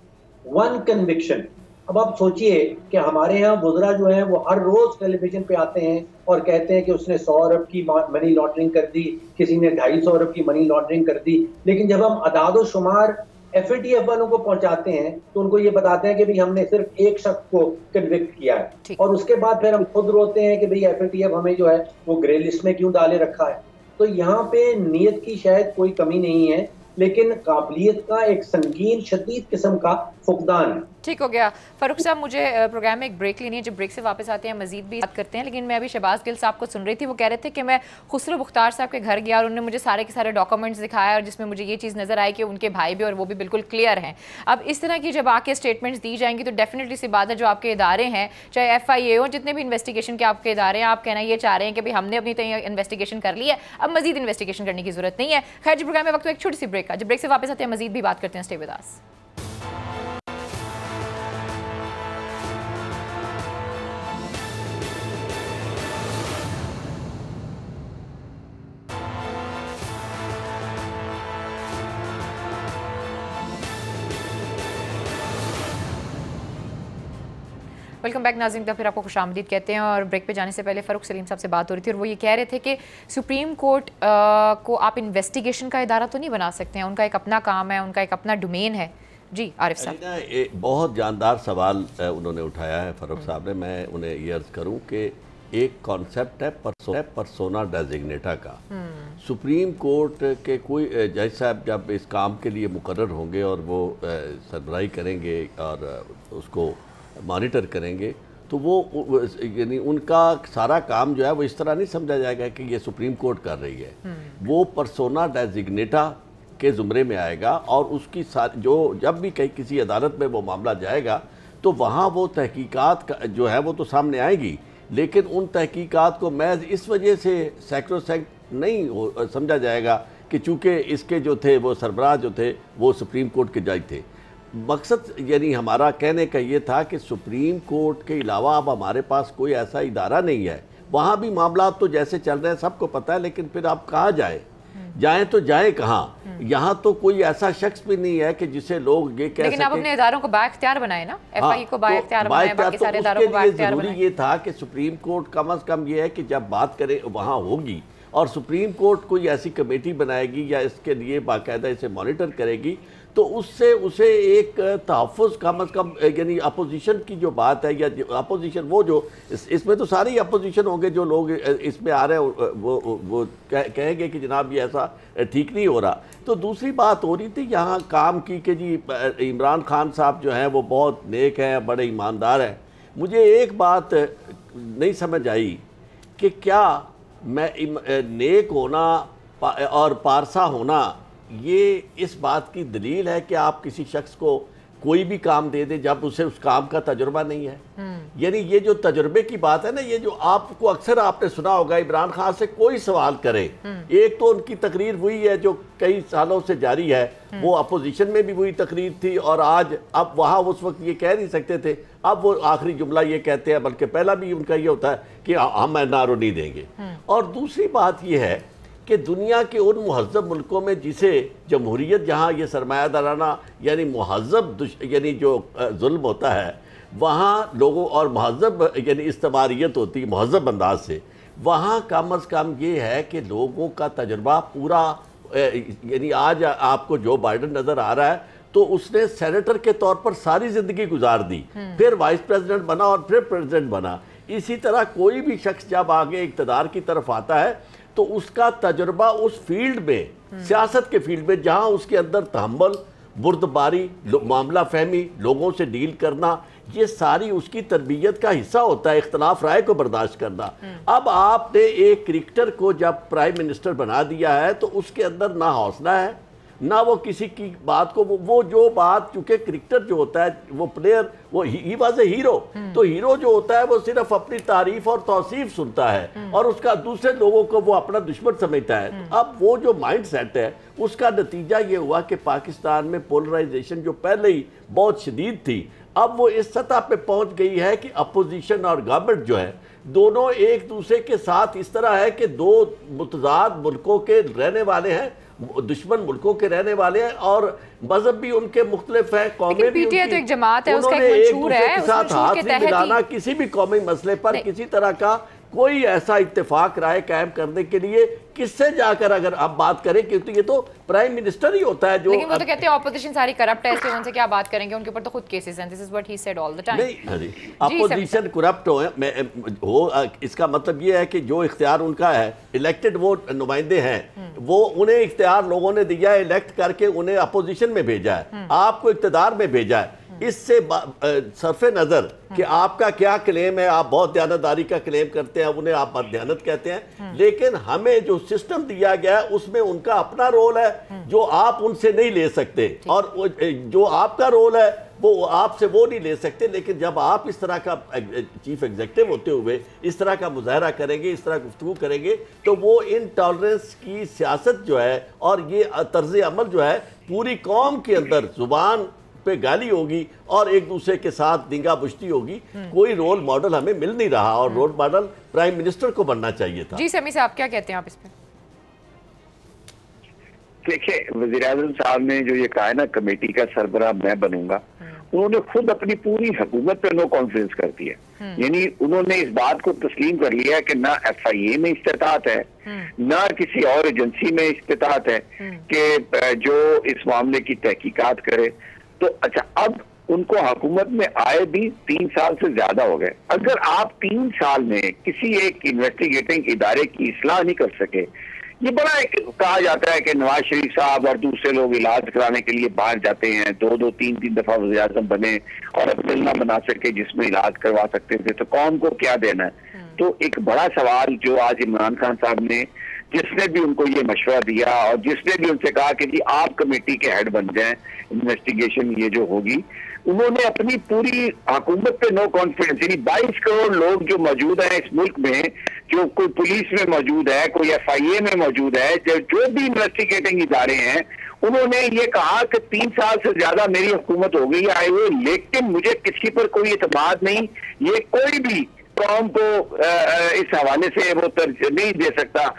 1 कन्विक्शन। अब आप सोचिए कि हमारे यहाँ वुज़रा जो हैं वो हर रोज टेलीविजन पे आते हैं और कहते हैं कि उसने 100 अरब की मनी लॉन्ड्रिंग कर दी, किसी ने 250 अरब की मनी लॉन्ड्रिंग कर दी, लेकिन जब हम अदाद शुमार FATF वालों को पहुंचाते हैं तो उनको ये बताते हैं कि भाई हमने सिर्फ एक शख्स को कन्विक्ट किया है, और उसके बाद फिर हम खुद रोते हैं कि भाई FATF हमें जो है वो ग्रे लिस्ट में क्यों डाले रखा है। तो यहाँ पे नीयत की शायद कोई कमी नहीं है, लेकिन काबिलियत का एक संगीन शदीद किस्म का फुकदान है। ठीक हो गया फारूक साहब, मुझे प्रोग्राम में एक ब्रेक लेनी है, जब ब्रेक से वापस आते हैं मजीद भी बात करते हैं। लेकिन मैं अभी शहबाज गिल साहब को सुन रही थी, वो कह रहे थे कि मैं खुसरो मुख्तार साहब के घर गया और उन्होंने मुझे सारे के सारे डॉक्यूमेंट्स दिखाया, और जिसमें मुझे ये चीज़ नज़र आई कि उनके भाई भी और वो भी बिल्कुल क्लियर हैं। अब इस तरह की जब आके स्टेटमेंट्स दी जाएंगी तो डेफिनेटली सी बात है, जो आपके इदारे हैं, चाहे FIA हो, जितने भी इन्वेस्टिगेशन के आपके इदारे हैं, आप कहना ये चाह रहे हैं कि भाई हमने अपनी तरह इन्वेस्टिगेशन कर ली है, अब मजीद इन्वेस्टिगेशन करने की जरूरत नहीं है। खैर जी, प्रोग्राम में वक्त एक छोटी सी ब्रेक का, जब ब्रेक से वापस आते हैं मजीद भी बात करते हैं। Stay with us. Welcome back नाज़रीन, फिर आपको खुशामदीद कहते हैं। और ब्रेक पे जाने से पहले फ़ारूक सलीम साहब से बात हो रही थी और वो ये कह रहे थे कि सुप्रीम कोर्ट को आप इन्वेस्टिगेशन का इदारा तो नहीं बना सकते हैं, उनका एक अपना काम है, उनका एक अपना डोमेन है। जी आरिफ साहब, बहुत जानदार सवाल उन्होंने उठाया है फ़ारूक साहब ने। मैं उन्हें ये अर्ज़ करूँ कि एक कॉन्सेप्ट है परसोना डेजिग्नेटा का। सुप्रीम कोर्ट के कोई जज साहब जब इस काम के लिए मुकर्रर होंगे और वो सरबराही करेंगे और उसको मॉनिटर करेंगे, तो वो यानी उनका सारा काम जो है वो इस तरह नहीं समझा जाएगा कि ये सुप्रीम कोर्ट कर रही है। वो परसोना डेजिग्नेटा के ज़ुमरे में आएगा और उसकी जो जब भी कहीं किसी अदालत में वो मामला जाएगा तो वहाँ वो तहकीकात जो है वो तो सामने आएगी, लेकिन उन तहकीकात को महज इस वजह से सैक्रोसैंक्ट नहीं समझा जाएगा कि चूँकि इसके जो थे वो सरबराह जो थे वो सुप्रीम कोर्ट के जज थे। मकसद यानी हमारा कहने का ये था कि सुप्रीम कोर्ट के अलावा अब हमारे पास कोई ऐसा इदारा नहीं है। वहाँ भी मामला तो जैसे चल रहे हैं सबको पता है, लेकिन फिर आप कहाँ जाएं तो जाएं कहाँ? यहाँ तो कोई ऐसा शख्स भी नहीं है कि जिसे लोग ये कह लेकिन आप अपने इदारों को बाइख्तियार बनाए ना, एफआई को बाइख्तियार बनाए, बाकी सारे इदारों को बाइख्तियार बनाए। ये था कि सुप्रीम कोर्ट कम अज कम ये है कि जब बात करें वहाँ होगी और सुप्रीम कोर्ट कोई ऐसी कमेटी बनाएगी या इसके लिए बाकायदा इसे मॉनिटर करेगी, तो उससे उसे एक तहफ़्फ़ुज़ कम अज़ कम, यानी अपोजिशन की जो बात है, या अपोजिशन वो जो इसमें तो सारे ही अपोजिशन होंगे जो लोग इसमें आ रहे हैं, वो कहेंगे कि जनाब ये ऐसा ठीक नहीं हो रहा। तो दूसरी बात हो रही थी यहाँ काम की कि जी इमरान खान साहब जो हैं वो बहुत नेक हैं, बड़े ईमानदार हैं। मुझे एक बात नहीं समझ आई कि क्या मैं नेक होना और पारसा होना ये इस बात की दलील है कि आप किसी शख्स को कोई भी काम दे दे जब उसे उस काम का तजुर्बा नहीं है? यानी ये जो तजुर्बे की बात है ना, ये जो आपको अक्सर आपने सुना होगा, इमरान खान से कोई सवाल करे, एक तो उनकी तकरीर हुई है जो कई सालों से जारी है, वो अपोजिशन में भी वही तकरीर थी, और आज अब वहाँ उस वक्त ये कह नहीं सकते थे, अब वो आखिरी जुमला ये कहते हैं, बल्कि पहला भी उनका ये होता है कि हम एनआरओ नहीं देंगे। और दूसरी बात ये है कि दुनिया के उन महज़ब मुल्कों में जिसे जमहूरियत, जहाँ ये सरमायादाराना यानी महज़ब यानी जो जुल्म होता है वहाँ लोगों, और महज़ब यानी इस्तमारियत होती है महज़ब अंदाज से, वहाँ कम अज़ कम ये है कि लोगों का तजुर्बा पूरा, यानी आज आपको जो बाइडन नज़र आ रहा है तो उसने सेनेटर के तौर पर सारी ज़िंदगी गुजार दी, फिर वाइस प्रेसिडेंट बना और फिर प्रेसिडेंट बना। इसी तरह कोई भी शख्स जब आगे इक़्तिदार की तरफ आता है तो उसका तजुर्बा उस फील्ड में, सियासत के फील्ड में, जहां उसके अंदर तहम्मुल, बुर्दबारी, मामला फहमी, लोगों से डील करना, ये सारी उसकी तरबियत का हिस्सा होता है, इख्तलाफ राय को बर्दाश्त करना। अब आपने एक क्रिकेटर को जब प्राइम मिनिस्टर बना दिया है तो उसके अंदर ना हौसला है ना वो किसी की बात को, वो जो बात, चूंकि क्रिकेटर जो होता है वो प्लेयर, वो ही वाज ए हीरो, तो हीरो जो होता है वो सिर्फ अपनी तारीफ और तौसीफ सुनता है और उसका दूसरे लोगों को वो अपना दुश्मन समझता है। अब वो जो माइंड सेट है उसका नतीजा ये हुआ कि पाकिस्तान में पोलराइजेशन जो पहले ही बहुत शदीद थी, अब वो इस सतह पे पहुंच गई है कि अपोजिशन और गवर्नमेंट जो है दोनों एक दूसरे के साथ इस तरह है कि दो मुतजाद मुल्कों के रहने वाले हैं, दुश्मन मुल्कों के रहने वाले हैं, और मजहब भी उनके मुख्तलिफ है, कौमें भी उनकी, तो एक जमात है, उसका एक दूसरे के साथ हाथ नहीं मिलाना किसी भी कौमी मसले पर किसी तरह का कोई ऐसा इत्तेफाक राय कायम करने के लिए किससे जाकर अगर आप बात करें, क्योंकि ये तो प्राइम मिनिस्टर ही होता है जो, लेकिन वो तो कहते हैं ऑपोजिशन सारी करप्ट है, इसलिए उनसे क्या बात करेंगे, उनके ऊपर तो खुद केसेस हैं। This is what he said all the time. नहीं, अपोजिशन करप्ट हो इसका मतलब ये है कि जो इख्तियार उनका है, इलेक्टेड वो नुमाइंदे हैं, वो उन्हें इख्तियार लोगों ने दिया है, इलेक्ट करके उन्हें अपोजिशन में भेजा है, आपको इख्तियार में भेजा है। इससे सरफे नजर कि आपका क्या क्लेम है, आप बहुत दयानतदारी का क्लेम करते हैं, उन्हें आप बददयानत कहते हैं, लेकिन हमें जो सिस्टम दिया गया है उसमें उनका अपना रोल है जो आप उनसे नहीं ले सकते, और जो आपका रोल है वो आपसे वो नहीं ले सकते। लेकिन जब आप इस तरह का चीफ एग्जीक्यूटिव होते हुए इस तरह का मुजाहरा करेंगे, इस तरह गुफ्तगू करेंगे, तो वो इनटॉलरेंस की सियासत जो है और ये तर्ज अमल जो है पूरी कौम के अंदर जुबान पे गाली होगी और एक दूसरे के साथ दिंगा बुश्ती होगी। कोई रोल मॉडल हमें मिल नहीं रहा, और रोल मॉडल प्राइम मिनिस्टर को बनना चाहिए था। जी समी साहब, क्या कहते हैं आप इस पे? देखिए, वज़ीर-ए-आज़म साहब ने जो ये कहा है ना कमेटी का सरबराह मैं बनूंगा, उन्होंने खुद अपनी पूरी हुकूमत पे नो कॉन्फिडेंस कर दिया। यानी उन्होंने इस बात को तस्लीम कर लिया कि ना FIA में इस्तेताअत है, ना किसी और एजेंसी में इस्तेताअत है कि जो इस मामले की तहकीकात करे। तो अच्छा, अब उनको हुकूमत में आए भी 3 साल से ज्यादा हो गए। अगर आप 3 साल में किसी एक इन्वेस्टिगेटिंग इदारे की इस्लाह नहीं कर सके, ये बड़ा एक कहा जाता है कि नवाज शरीफ साहब और दूसरे लोग इलाज कराने के लिए बाहर जाते हैं, 2-2, 3-3 दफा वज़ीर-ए-आज़म बने और अब बिल ना बना सके जिसमें इलाज करवा सकते थे, तो कौम को क्या देना है? तो एक बड़ा सवाल जो आज इमरान खान साहब ने, जिसने भी उनको ये मशवरा दिया और जिसने भी उनसे कहा कि जी आप कमेटी के हेड बन जाएं, इन्वेस्टिगेशन ये जो होगी, उन्होंने अपनी पूरी हुकूमत पे नो कॉन्फिडेंस, यानी 22 करोड़ लोग जो मौजूद हैं इस मुल्क में, जो कोई पुलिस में मौजूद है, कोई FIA में मौजूद है, जो भी इन्वेस्टिगेटिंग इदारे हैं, उन्होंने ये कहा कि 3 साल से ज्यादा मेरी हुकूमत हो गई आए हुए, लेकिन मुझे किसी पर कोई एतमाद नहीं, ये कोई भी कौम को इस हवाले से वो तरजीह नहीं दे सकता।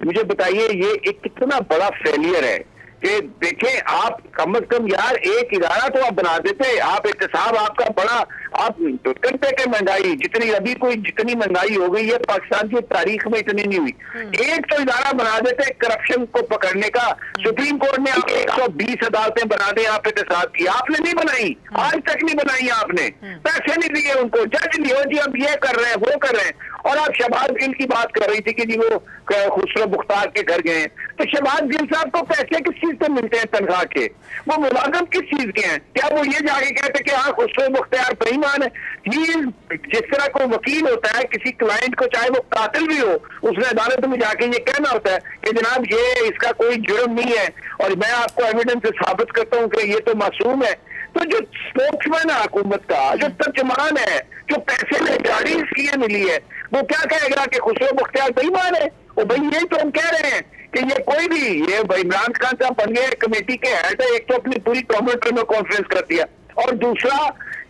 मुझे बताइए ये एक कितना बड़ा फेलियर है कि देखें, आप कम अज कम यार एक इदारा तो आप बना देते, आप एहतसाब आपका बड़ा, आप घंटे के महंगाई जितनी अभी कोई जितनी महंगाई हो गई है पाकिस्तान की तारीख में इतनी नहीं हुई, एक तो इदारा बना देते करप्शन को पकड़ने का। सुप्रीम कोर्ट ने 120 अदालतें बना दी, आप एहतसाब की, आपने नहीं बनाई, आज तक नहीं बनाई आपने, पैसे नहीं दिए उनको, जज लियो जी अब ये कर रहे हैं वो कर रहे हैं। और आप शहबाज गिल की बात कर रही थी कि जी वो खुसरो मुख्तार के घर गए हैं, तो शहबाज गिल साहब को पैसे किस चीज से मिलते हैं तनख्वाह के, वो मुलाजम किस चीज के हैं? क्या वो ये जाके कहते कि हाँ खुसरो मुख्तार बेईमान है? जिस तरह को वकील होता है किसी क्लाइंट को, चाहे वो कातिल भी हो, उसने अदालत में जाके ये कहना होता है कि जनाब ये इसका कोई जुर्म नहीं है और मैं आपको एविडेंस से साबित करता हूँ कि ये तो मासूम है। तो जो स्पोक्समैन है हुकूमत का, जो तर्जमान है, जो पैसे में गाड़ी इसलिए मिली है, वो क्या कहेगा कि खुसरो मुख्तार बेईमान है? वो भाई यही तो हम कह रहे हैं कि ये कोई भी, ये इमरान खान साहब बन गए कमेटी के हेड है, एक तो अपनी पूरी कॉमेंट्री में कॉन्फ्रेंस कर दिया, और दूसरा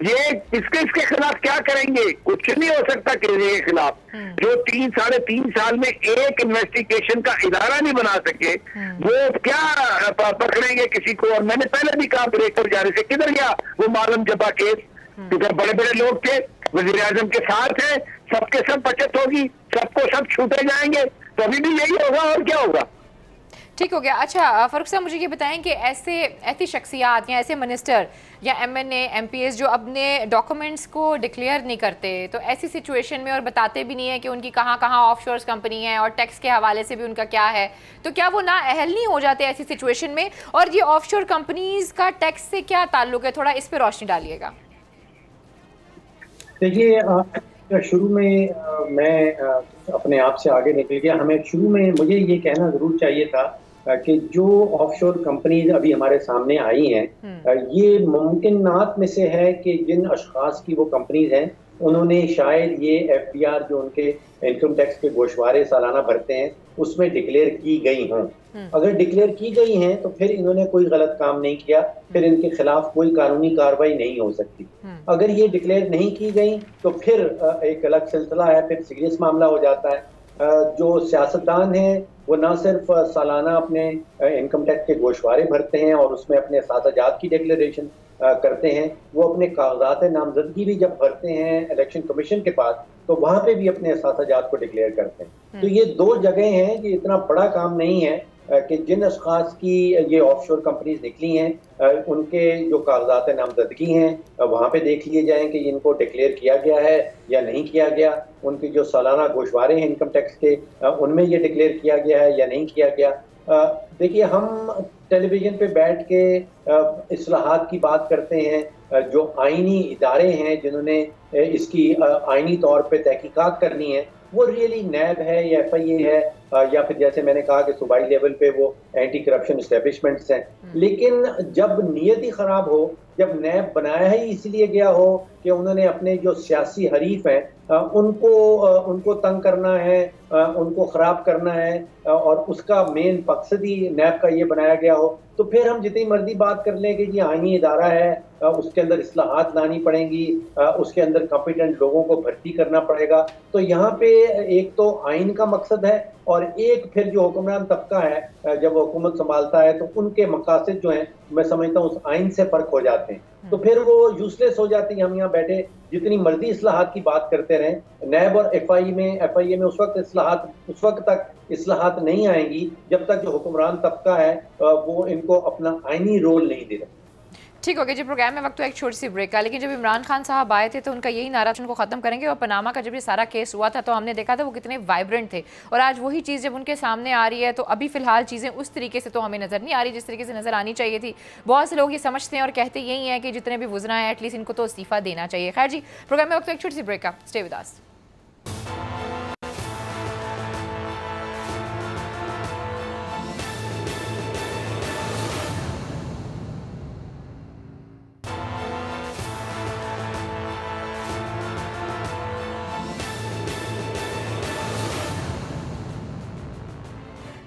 ये इसके खिलाफ क्या करेंगे? कुछ नहीं हो सकता के खिलाफ, जो 3-3.5 साल में एक इन्वेस्टिगेशन का इदारा नहीं बना सके, वो क्या पकड़ेंगे किसी को? और मैंने पहले भी कहा ब्रेकर जाने से किधर गया वो मालूम जबा केस, क्योंकि बड़े बड़े लोग थे, वजीर आजम के साथ है, सबके सब बचत होगी, सबको सब छूटे जाएंगे, तो अभी भी यही होगा और क्या होगा। ठीक हो गया। अच्छा फारूक साहब मुझे ये बताएं कि ऐसी शख्सियात या ऐसे मिनिस्टर या MNA MPs जो अपने डॉक्यूमेंट्स को डिक्लेयर नहीं करते, तो ऐसी सिचुएशन में और बताते भी नहीं है कि उनकी कहाँ कहाँ ऑफशोर्स कंपनी है और टैक्स के हवाले से भी उनका क्या है, तो क्या वो नाअहल नहीं हो जाते ऐसी सिचुएशन में? और ये ऑफशोर कंपनीज का टैक्स से क्या ताल्लुक है, थोड़ा इस पर रोशनी डालिएगा। देखिए शुरू में मैं अपने आप से आगे निकल गया। हमें शुरू में मुझे ये कहना जरूर चाहिए था कि जो ऑफशोर कंपनीज अभी हमारे सामने आई हैं, ये मुमकिनात में से है कि जिन अशखास की वो कंपनीज हैं उन्होंने शायद ये FBR जो उनके इनकम टैक्स के गोशवारे सालाना भरते हैं उसमें डिक्लेयर की गई हों। अगर डिक्लेयर की गई हैं तो फिर इन्होंने कोई गलत काम नहीं किया, फिर इनके खिलाफ कोई कानूनी कार्रवाई नहीं हो सकती। अगर ये डिक्लेयर नहीं की गई तो फिर एक अलग सिलसिला है, फिर सीरियस मामला हो जाता है। जो सियासतदान हैं वो ना सिर्फ सालाना अपने इनकम टैक्स के गोशवारे भरते हैं और उसमें अपने साजात की डिक्लेरेशन करते हैं, वो अपने कागजात नामजदगी भी जब भरते हैं इलेक्शन कमीशन के पास तो वहां पे भी अपने साजात को डिक्लेयर करते हैं। तो ये दो जगह हैं, ये इतना बड़ा काम नहीं है कि जिन अशखास की ये ऑफशोर कंपनीज निकली हैं उनके जो कागजात नामजदगी हैं वहाँ पे देख लिए जाएं कि इनको डिक्लेयर किया गया है या नहीं किया गया, उनके जो सालाना गोशवारे हैं इनकम टैक्स के उनमें ये डिक्लेयर किया गया है या नहीं किया गया। देखिए हम टेलीविजन पे बैठ के इस्लाहात की बात करते हैं, जो आईनी इदारे हैं जिन्होंने इसकी आईनी तौर पे तहकीकात करनी है वो रियली नैब है या FIA है या फिर जैसे मैंने कहा कि सूबाई लेवल पे वो एंटी करप्शन एस्टेब्लिशमेंट्स हैं। लेकिन जब नीयत ही खराब हो, जब नैब बनाया ही इसलिए गया हो कि उन्होंने अपने जो सियासी हरीफ हैं उनको तंग करना है, उनको खराब करना है और उसका मेन मकसद ही नैब का ये बनाया गया हो, तो फिर हम जितनी मर्जी बात कर लें कि ये आईनी इदारा है, उसके अंदर इस्लाहात लानी पड़ेंगी, उसके अंदर कॉम्पिटेंट लोगों को भर्ती करना पड़ेगा। तो यहाँ पे एक तो आइन का मकसद है और एक फिर जो हुक्मरान तबका है जब वो हुकूमत संभालता है तो उनके मकासद जो हैं मैं समझता हूँ उस आइन से फर्क हो जाते हैं, तो फिर वो यूजलेस हो जाती है। हम यहाँ बैठे जितनी मर्जी इस्लाहात की बात करते रहें, नैब और FIA में उस वक्त तक इस्लाहात नहीं आएंगी जब तक जो हुक्मरान तबका है वो इनको अपना आईनी रोल नहीं दे रहा। ठीक हो गया जी। प्रोग्राम में वक्त तो एक छोटी सी ब्रेक का, लेकिन जब इमरान खान साहब आए थे तो उनका यही नारा को ख़त्म करेंगे, और पनामा का जब ये सारा केस हुआ था तो हमने देखा था वो कितने वाइब्रेंट थे, और आज वही चीज़ जब उनके सामने आ रही है तो अभी फ़िलहाल चीज़ें उस तरीके से तो हमें नज़र नहीं आ रही जिस तरीके से नज़र आनी चाहिए थी। बहुत से लोग ये समझते हैं और कहते यही हैं कि जितने भी वज़रा हैं एटलीस्ट इनको तो इस्तीफ़ा देना चाहिए। खैर जी, प्रोग्राम में वक्त तो एक छोटी सी ब्रेक का, stay with us.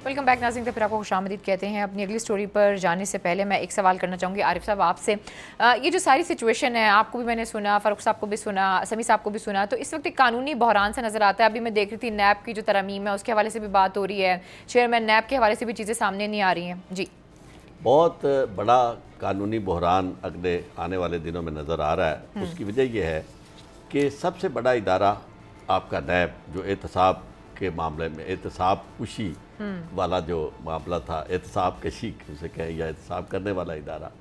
Welcome back नाज़रीन, फिर आपको खुशामदीद कहते हैं। अपनी अगली स्टोरी पर जाने से पहले मैं एक सवाल करना चाहूँगी आरिफ साहब आपसे। ये जो सारी सिचुएशन है, आपको भी मैंने सुना, फ़ारूक साहब को भी सुना, समी साहब को भी सुना, तो इस वक्त एक कानूनी बहरान से नज़र आता है। अभी मैं देख रही थी नैब की जो तरमीम है उसके हवाले से भी बात हो रही है, चेयरमैन नैब के हवाले से भी चीज़ें सामने नहीं आ रही हैं। जी, बहुत बड़ा कानूनी बहरान अगले आने वाले दिनों में नज़र आ रहा है। उसकी वजह यह है कि सबसे बड़ा इदारा आपका नैब, जो एहतसाब के मामले में एहतसाब कुशी वाला जो मामला था, एहतसाब कशी उसे कहें या एहतसाब करने वाला इदारा,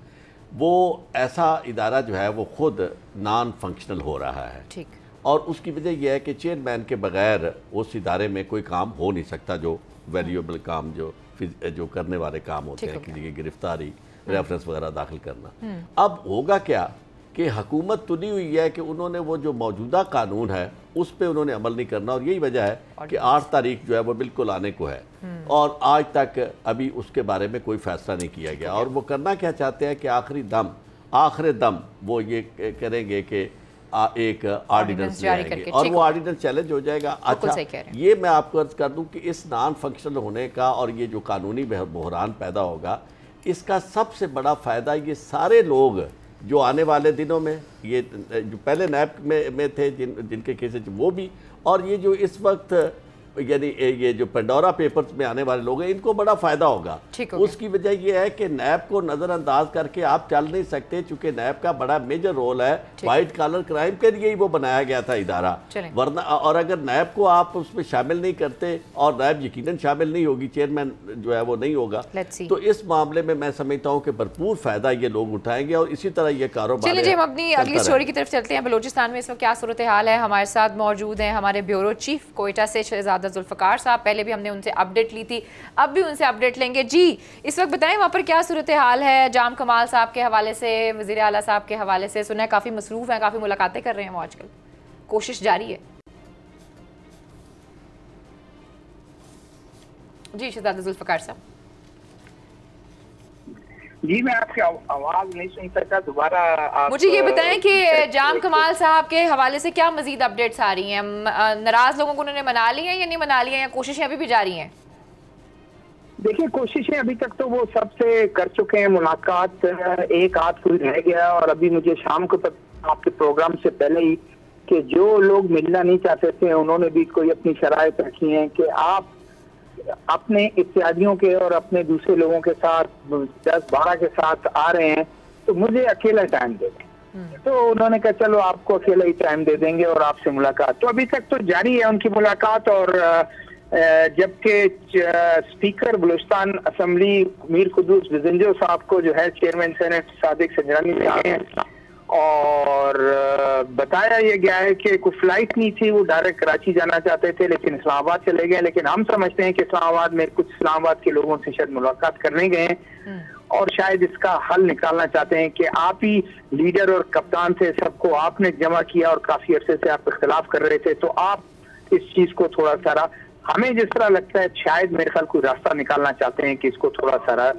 वो ऐसा इदारा जो है वो खुद नॉन फंक्शनल हो रहा है। ठीक। और उसकी वजह यह है कि चेयरमैन के बगैर उस इदारे में कोई काम हो नहीं सकता, जो वैल्यूएबल काम जो करने वाले काम होते हैं, किसी की गिरफ्तारी, रेफरेंस वगैरह दाखिल करना। अब होगा क्या कि हुकूमत तुली हुई है कि उन्होंने वो जो मौजूदा कानून है उस पर उन्होंने अमल नहीं करना, और यही वजह है कि 8 तारीख जो है वो बिल्कुल आने को है और आज तक अभी उसके बारे में कोई फैसला नहीं किया गया। और वो करना क्या चाहते हैं कि आखिरी दम वो ये करेंगे कि एक ऑर्डिनेंस जारी करके, और वो ऑर्डिनेंस चैलेंज हो जाएगा। अच्छा, ये मैं आपको अर्ज कर दूं कि इस नॉन फंक्शनल होने का और ये जो कानूनी बहरान पैदा होगा, इसका सबसे बड़ा फ़ायदा ये सारे लोग जो आने वाले दिनों में, ये जो पहले नैब में थे जिनके केसेस वो भी, और ये जो इस वक्त यानी ये जो पेंडोरा पेपर्स में आने वाले लोग हैं, इनको बड़ा फ़ायदा होगा। उसकी वजह यह है कि नैब को नज़रअंदाज करके आप चल नहीं सकते, चूँकि नैब का बड़ा मेजर रोल है, वाइट कॉलर क्राइम के लिए ही वो बनाया गया था इदारा, वरना और अगर नैब को आप उसमें शामिल नहीं करते, और नैब यकीनन शामिल नहीं होगी, चेयरमैन जो है वो नहीं होगा, तो इस मामले में मैं समझता हूँ कि भरपूर फ़ायदा ये लोग उठाएंगे और इसी तरह ये कारोबार। चलिए हम अपनी अगली स्टोरी की तरफ चलते हैं। बलोचिस्तान में इस वक्त क्या सूरत हाल है, हमारे साथ मौजूद हैं हमारे ब्यूरो चीफ कोयटा से शहजादा जुल्फ़िकार साहब। पहले भी हमने उनसे अपडेट ली थी, अब भी उनसे अपडेट लेंगे। जी, इस वक्त बताएं वहाँ पर क्या सूरत हाल है, जाम कमाल साहब के हवाले से, वज़ीर आला साहब के हवाले से। सुना है काफ़ी मसरूफ़ हैं, काफ़ी मुलाकातें कर रहे हैं वो आजकल, कोशिश जारी है। जी शहजादा जुल्फ़िकार साहब। जी, मैं आपकी आवाज नहीं सुन सका, दोबारा आप मुझे ये बताएं कि जाम कमाल साहब के हवाले से क्या मजीद अपडेट्स आ रही हैं? नाराज लोगों को उन्होंने मना लिया है या नहीं मना लिया, या कोशिशें अभी भी जारी हैं? देखिए, कोशिशें अभी तक तो वो सबसे कर चुके हैं, मुलाकात एक आध कोई रह गया, और अभी मुझे शाम को आपके प्रोग्राम से पहले ही कि जो लोग मिलना नहीं चाहते थे उन्होंने भी कोई अपनी शराइत रखी है कि आप अपने इत्यादियों के और अपने दूसरे लोगों के साथ 10-12 के साथ आ रहे हैं तो मुझे अकेला टाइम दे दें। तो उन्होंने कहा चलो आपको अकेला ही टाइम दे देंगे और आपसे मुलाकात। तो अभी तक तो जारी है उनकी मुलाकात, और जबकि स्पीकर बलूचिस्तान असम्बली मीर कुद्दूस बिजंजो साहब को जो है चेयरमैन सेनेट सादिक संजरानी में आए हैं, और बताया ये गया है कि कोई फ्लाइट नहीं थी, वो डायरेक्ट कराची जाना चाहते थे लेकिन इस्लामाबाद चले गए। लेकिन हम समझते हैं कि इस्लामाबाद में कुछ इस्लामाबाद के लोगों से शायद मुलाकात करने गए हैं और शायद इसका हल निकालना चाहते हैं कि आप ही लीडर और कप्तान थे, सबको आपने जमा किया और काफी अरसे से आप इख्तिलाफ कर रहे थे, तो आप इस चीज को थोड़ा सारा, हमें जिस तरह लगता है शायद मेरे ख्याल कोई रास्ता निकालना चाहते हैं कि इसको थोड़ा सारा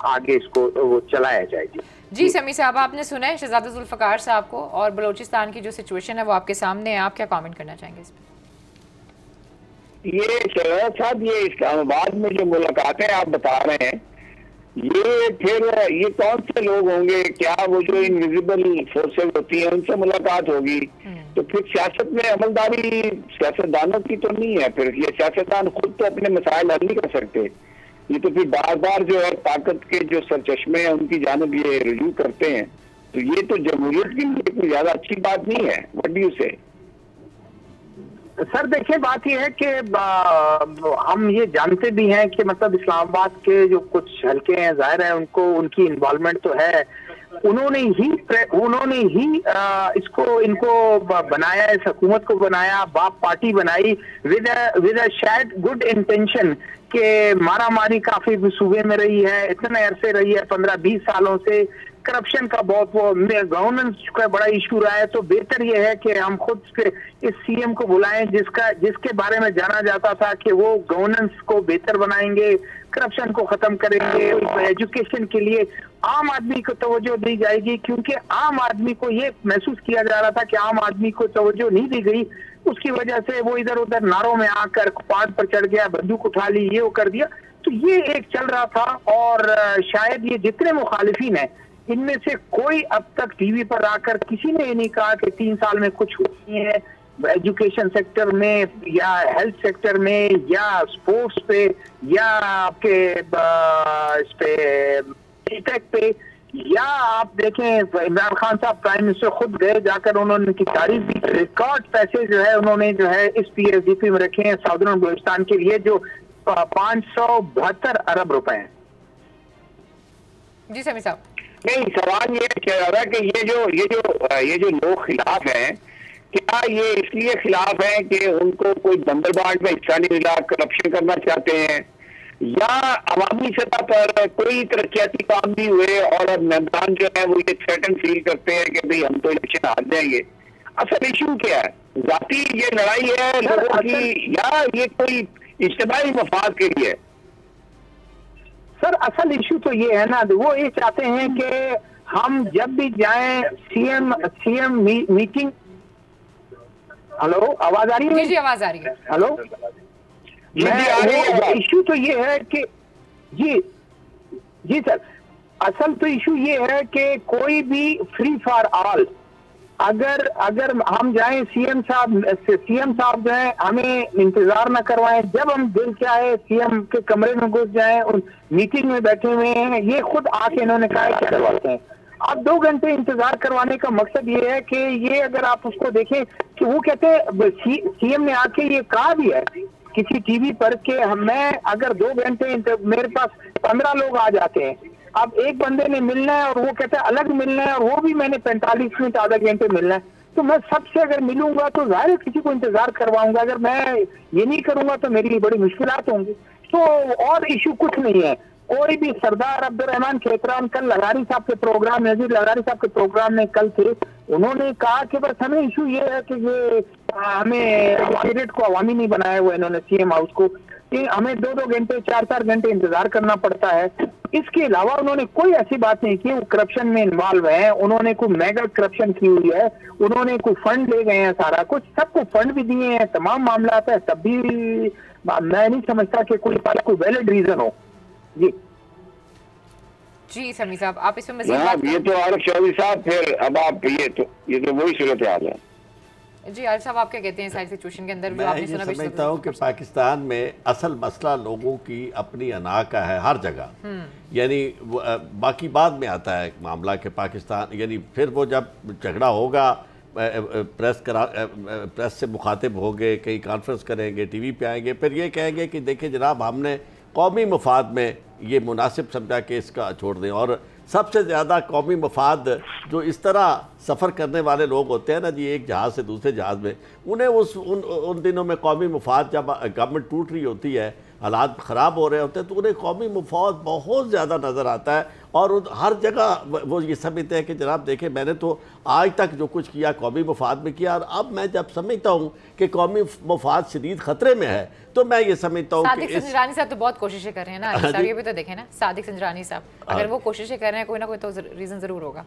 आगे इसको वो चलाया जाए। जी समी साहब, आपने सुना है शहजादा जुल्फ़िकार साहब को, और बलोचिस्तान की जो सिचुएशन है वो आपके सामने है, आप क्या कमेंट करना चाहेंगे इस पर? ये शहजादा साहब, ये इस्लामाबाद में जो मुलाकातें आप बता रहे हैं, ये फिर ये कौन से लोग होंगे? क्या वो जो इनविजिबल फोर्सेस होती हैं उनसे मुलाकात होगी? तो फिर सियासत में अमलदारी सियासतदानों की तो नहीं है, फिर ये सियासतदान खुद तो अपने मसाइल हल नहीं कर सकते। ये तो फिर बार बार जो है ताकत के जो सरचश्मे हैं उनकी जानिब ये रुजू करते हैं, तो ये तो जमहूरियत के लिए कोई ज्यादा अच्छी बात नहीं है। व्हाट डू यू से? सर देखिए, बात यह है कि हम ये जानते भी हैं कि मतलब इस्लामाबाद के जो कुछ हल्के हैं, जाहिर है उनको उनकी इन्वॉल्वमेंट तो है, उन्होंने ही इनको बनाया, इस हुकूमत को बनाया, बाप पार्टी बनाई विद शायद गुड इंटेंशन कि मारामारी काफी सूबे में रही है, इतने अरसे रही है, 15-20 सालों से करप्शन का बहुत वो गवर्नेंस का बड़ा इशू रहा है। तो बेहतर यह है कि हम खुद से इस सीएम को बुलाएं जिसके बारे में जाना जाता था कि वो गवर्नेंस को बेहतर बनाएंगे, करप्शन को खत्म करेंगे, एजुकेशन के लिए आम आदमी को तवज्जो दी जाएगी, क्योंकि आम आदमी को ये महसूस किया जा रहा था कि आम आदमी को तवज्जो नहीं दी गई, उसकी वजह से वो इधर उधर नारों में आकर पाद पर चढ़ गया, बंदूक उठा ली, ये वो कर दिया। तो ये एक चल रहा था। और शायद ये जितने मुखालिफिन हैं इनमें से कोई अब तक टीवी पर आकर किसी ने ये नहीं कहा कि 3 साल में कुछ हुई है एजुकेशन सेक्टर में या हेल्थ सेक्टर में या स्पोर्ट्स पे या आपके इस पे टेक पे, या आप देखें इमरान खान साहब प्राइम मिनिस्टर खुद गए जाकर उन्होंने उनकी तारीफ भी। रिकॉर्ड पैसे जो है उन्होंने जो है इस PSDP में रखे हैं साउदर्न बलूचिस्तान के लिए, जो 572 अरब रुपए हैं। जी समीर साहब, नहीं, सवाल ये कह रहा है कि ये जो लोग खिलाफ हैं, क्या ये इसलिए खिलाफ हैं कि उनको कोई नंबर बांट में हिस्सा नहीं मिला, करप्शन करना चाहते हैं, या अवामी सतह पर कोई तरक्याती काम नहीं हुए और अब मेंबरान जो है वो ये थ्रेटन फील करते हैं कि भाई हम तो इलेक्शन हार जाएंगे? असल इशू क्या है? जाती ये लड़ाई है लोगों की या ये कोई इज्तिमाई मफाद के लिए? सर असल इशू तो ये है ना, वो ये चाहते हैं कि हम जब भी जाएं सीएम मीटिंग। हेलो, आवाज आ रही है? जी आवाज आ रही है। हेलो, इशू तो ये है कि जी सर, असल तो इशू ये है कि कोई भी फ्री फॉर ऑल, अगर हम जाएं सीएम साहब जो है हमें इंतजार न करवाएं, जब हम दिल चाहे सीएम के कमरे में घुस जाएं, उन मीटिंग में बैठे हुए हैं, ये खुद आके इन्होंने कहा है करवाते हैं। अब 2 घंटे इंतजार करवाने का मकसद ये है कि ये अगर आप उसको देखें कि वो कहते हैं सीएम ने आके ये कहा भी है किसी टीवी पर कि मैं अगर 2 घंटे मेरे पास 15 लोग आ जाते हैं, अब एक बंदे ने मिलना है और वो कहता है अलग मिलना है, और वो भी मैंने 45 मिनट आधा घंटे मिलना है, तो मैं सबसे अगर मिलूंगा तो जाहिर है किसी को इंतजार करवाऊंगा। अगर मैं ये नहीं करूंगा तो मेरे लिए बड़ी मुश्किलात होंगी। तो और इशू कुछ नहीं है। कोई भी सरदार अब्दुर्रहमान खेतरान कल लगारी साहब के प्रोग्राम में, नजीर लगारी साहब के प्रोग्राम में कल थे, उन्होंने कहा कि बस हमें इशू ये है कि ये हमें कैंडिडेट को अवामी नहीं बनाया हुआ इन्होंने सीएम हाउस को, कि हमें 2-2 घंटे 4-4 घंटे इंतजार करना पड़ता है। इसके अलावा उन्होंने कोई ऐसी बात नहीं की वो करप्शन में इन्वॉल्व है, उन्होंने कोई मेगा करप्शन की हुई है, उन्होंने कोई फंड ले गए हैं, सारा कुछ सबको फंड भी दिए हैं, तमाम मामला है, तब भी मैं नहीं समझता कि कोई वैलिड रीजन हो। जी समीर साहब, आप इसमें मज़ीद बात ये तो आरिफ चौधरी साहब, फिर अब आप ये तो वही सूरत हाल है। जी आरिफ साहब, आप क्या कहते हैं सारी सिचुएशन के अंदर? मैं ये समझता हूँ कि पाकिस्तान में असल मसला लोगों की अपनी अना का है हर जगह, यानी बाकी बाद में आता है मामला कि पाकिस्तान, यानी फिर वो जब झगड़ा होगा प्रेस से मुखातिब होंगे, कहीं कॉन्फ्रेंस करेंगे, टीवी पे आएंगे, फिर ये कहेंगे कि देखिए जनाब हमने कौमी मफाद में ये मुनासिब समझा कि इसका छोड़ दें। और सबसे ज़्यादा कौमी मफाद जो इस तरह सफ़र करने वाले लोग होते हैं ना जी, एक जहाज़ से दूसरे जहाज़ में, उन्हें उन दिनों में कौमी मफाद, जब गवर्नमेंट टूट रही होती है, हालात ख़राब हो रहे होते हैं, तो उन्हें कौमी मफाद बहुत ज़्यादा नज़र आता है और हर जगह वो ये समझते हैं कि जनाब देखें मैंने तो आज तक जो कुछ किया कौमी मफाद में किया, और अब मैं जब समझता हूँ कि कौमी मफाद शदीद ख़तरे में है तो मैं ये समझता हूँ कि सादिक संजरानी साहब तो बहुत कोशिशें कर रहे हैं ना, ये भी तो देखें ना, सादिक संजरानी साहब अगर वो कोशिशें कर रहे हैं, कोई ना कोई तो रीज़न ज़रूर होगा।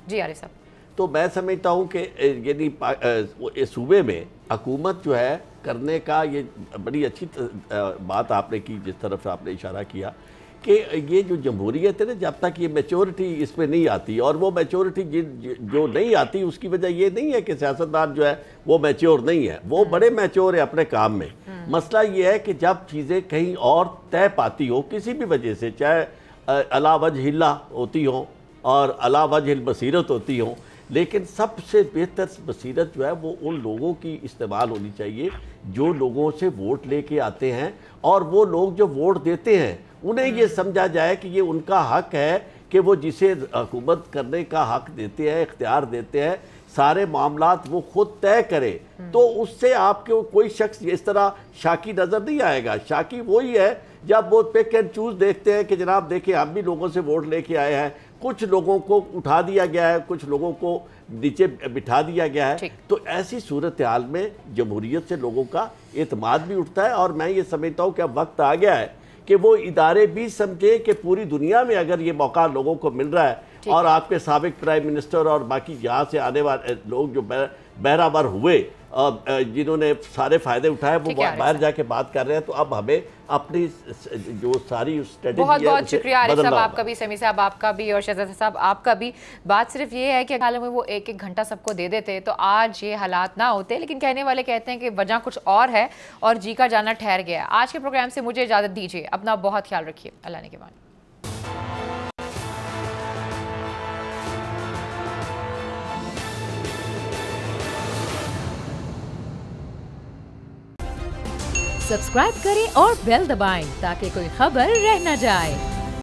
जी आरिफ साहब, तो मैं समझता हूँ कि यानी सूबे में हुकूमत जो है करने का, ये बड़ी अच्छी बात आपने की जिस तरफ से आपने इशारा किया कि ये जो जमहूरियत है ना, जब तक ये मैच्योरिटी इसमें नहीं आती, और वो मैच्योरिटी जो नहीं आती उसकी वजह ये नहीं है कि सियासतदान जो है वो मैच्योर नहीं है, वो बड़े मैच्योर है अपने काम में। मसला ये है कि जब चीज़ें कहीं और तय पाती हो किसी भी वजह से, चाहे अला वजह हिल्ला होती हो और अला वजह बसीरत होती हो, लेकिन सबसे बेहतर बसीरत जो है वो उन लोगों की इस्तेमाल होनी चाहिए जो लोगों से वोट लेके आते हैं, और वो लोग जो वोट देते हैं उन्हें ये समझा जाए कि ये उनका हक है कि वो जिसे हुकूमत करने का हक देते हैं, इख्तियार देते हैं, सारे मामलात वो खुद तय करे। तो उससे आपके कोई शख्स इस तरह शाकी नज़र नहीं आएगा। शाकी वही है जब वो पिक एंड चूज देखते हैं कि जनाब देखिए हम भी लोगों से वोट लेके आए हैं, कुछ लोगों को उठा दिया गया है, कुछ लोगों को नीचे बिठा दिया गया है, तो ऐसी सूरत हाल में जमहूरियत से लोगों का एतमाद भी उठता है। और मैं ये समझता हूँ कि अब वक्त आ गया है कि वो इदारे भी समझे कि पूरी दुनिया में अगर ये मौका लोगों को मिल रहा है, और आपके साबिक प्राइम मिनिस्टर और बाकी यहाँ से आने वाले लोग जो बहरावर हुए, जिन्होंने सारे फायदे उठाए वो ठीक है, बाहर जाके बात कर रहे हैं, तो अब हमें अपनी जो सारी स्ट्रेटेजी बहुत है बहुत उसे शुक्रिया आरिफ साहब बदलना आपका भी, समी साहब आपका भी और शहजाद साहब आपका भी। बात सिर्फ ये है कि हाल में वो एक एक घंटा सबको दे देते तो आज ये हालात ना होते, लेकिन कहने वाले कहते हैं कि वजह कुछ और है और जी का जाना ठहर गया। आज के प्रोग्राम से मुझे इजाज़त दीजिए, अपना बहुत ख्याल रखिए, अल्लाह ने के मान। सब्सक्राइब करें और बेल दबाएं ताकि कोई खबर रह न जाए।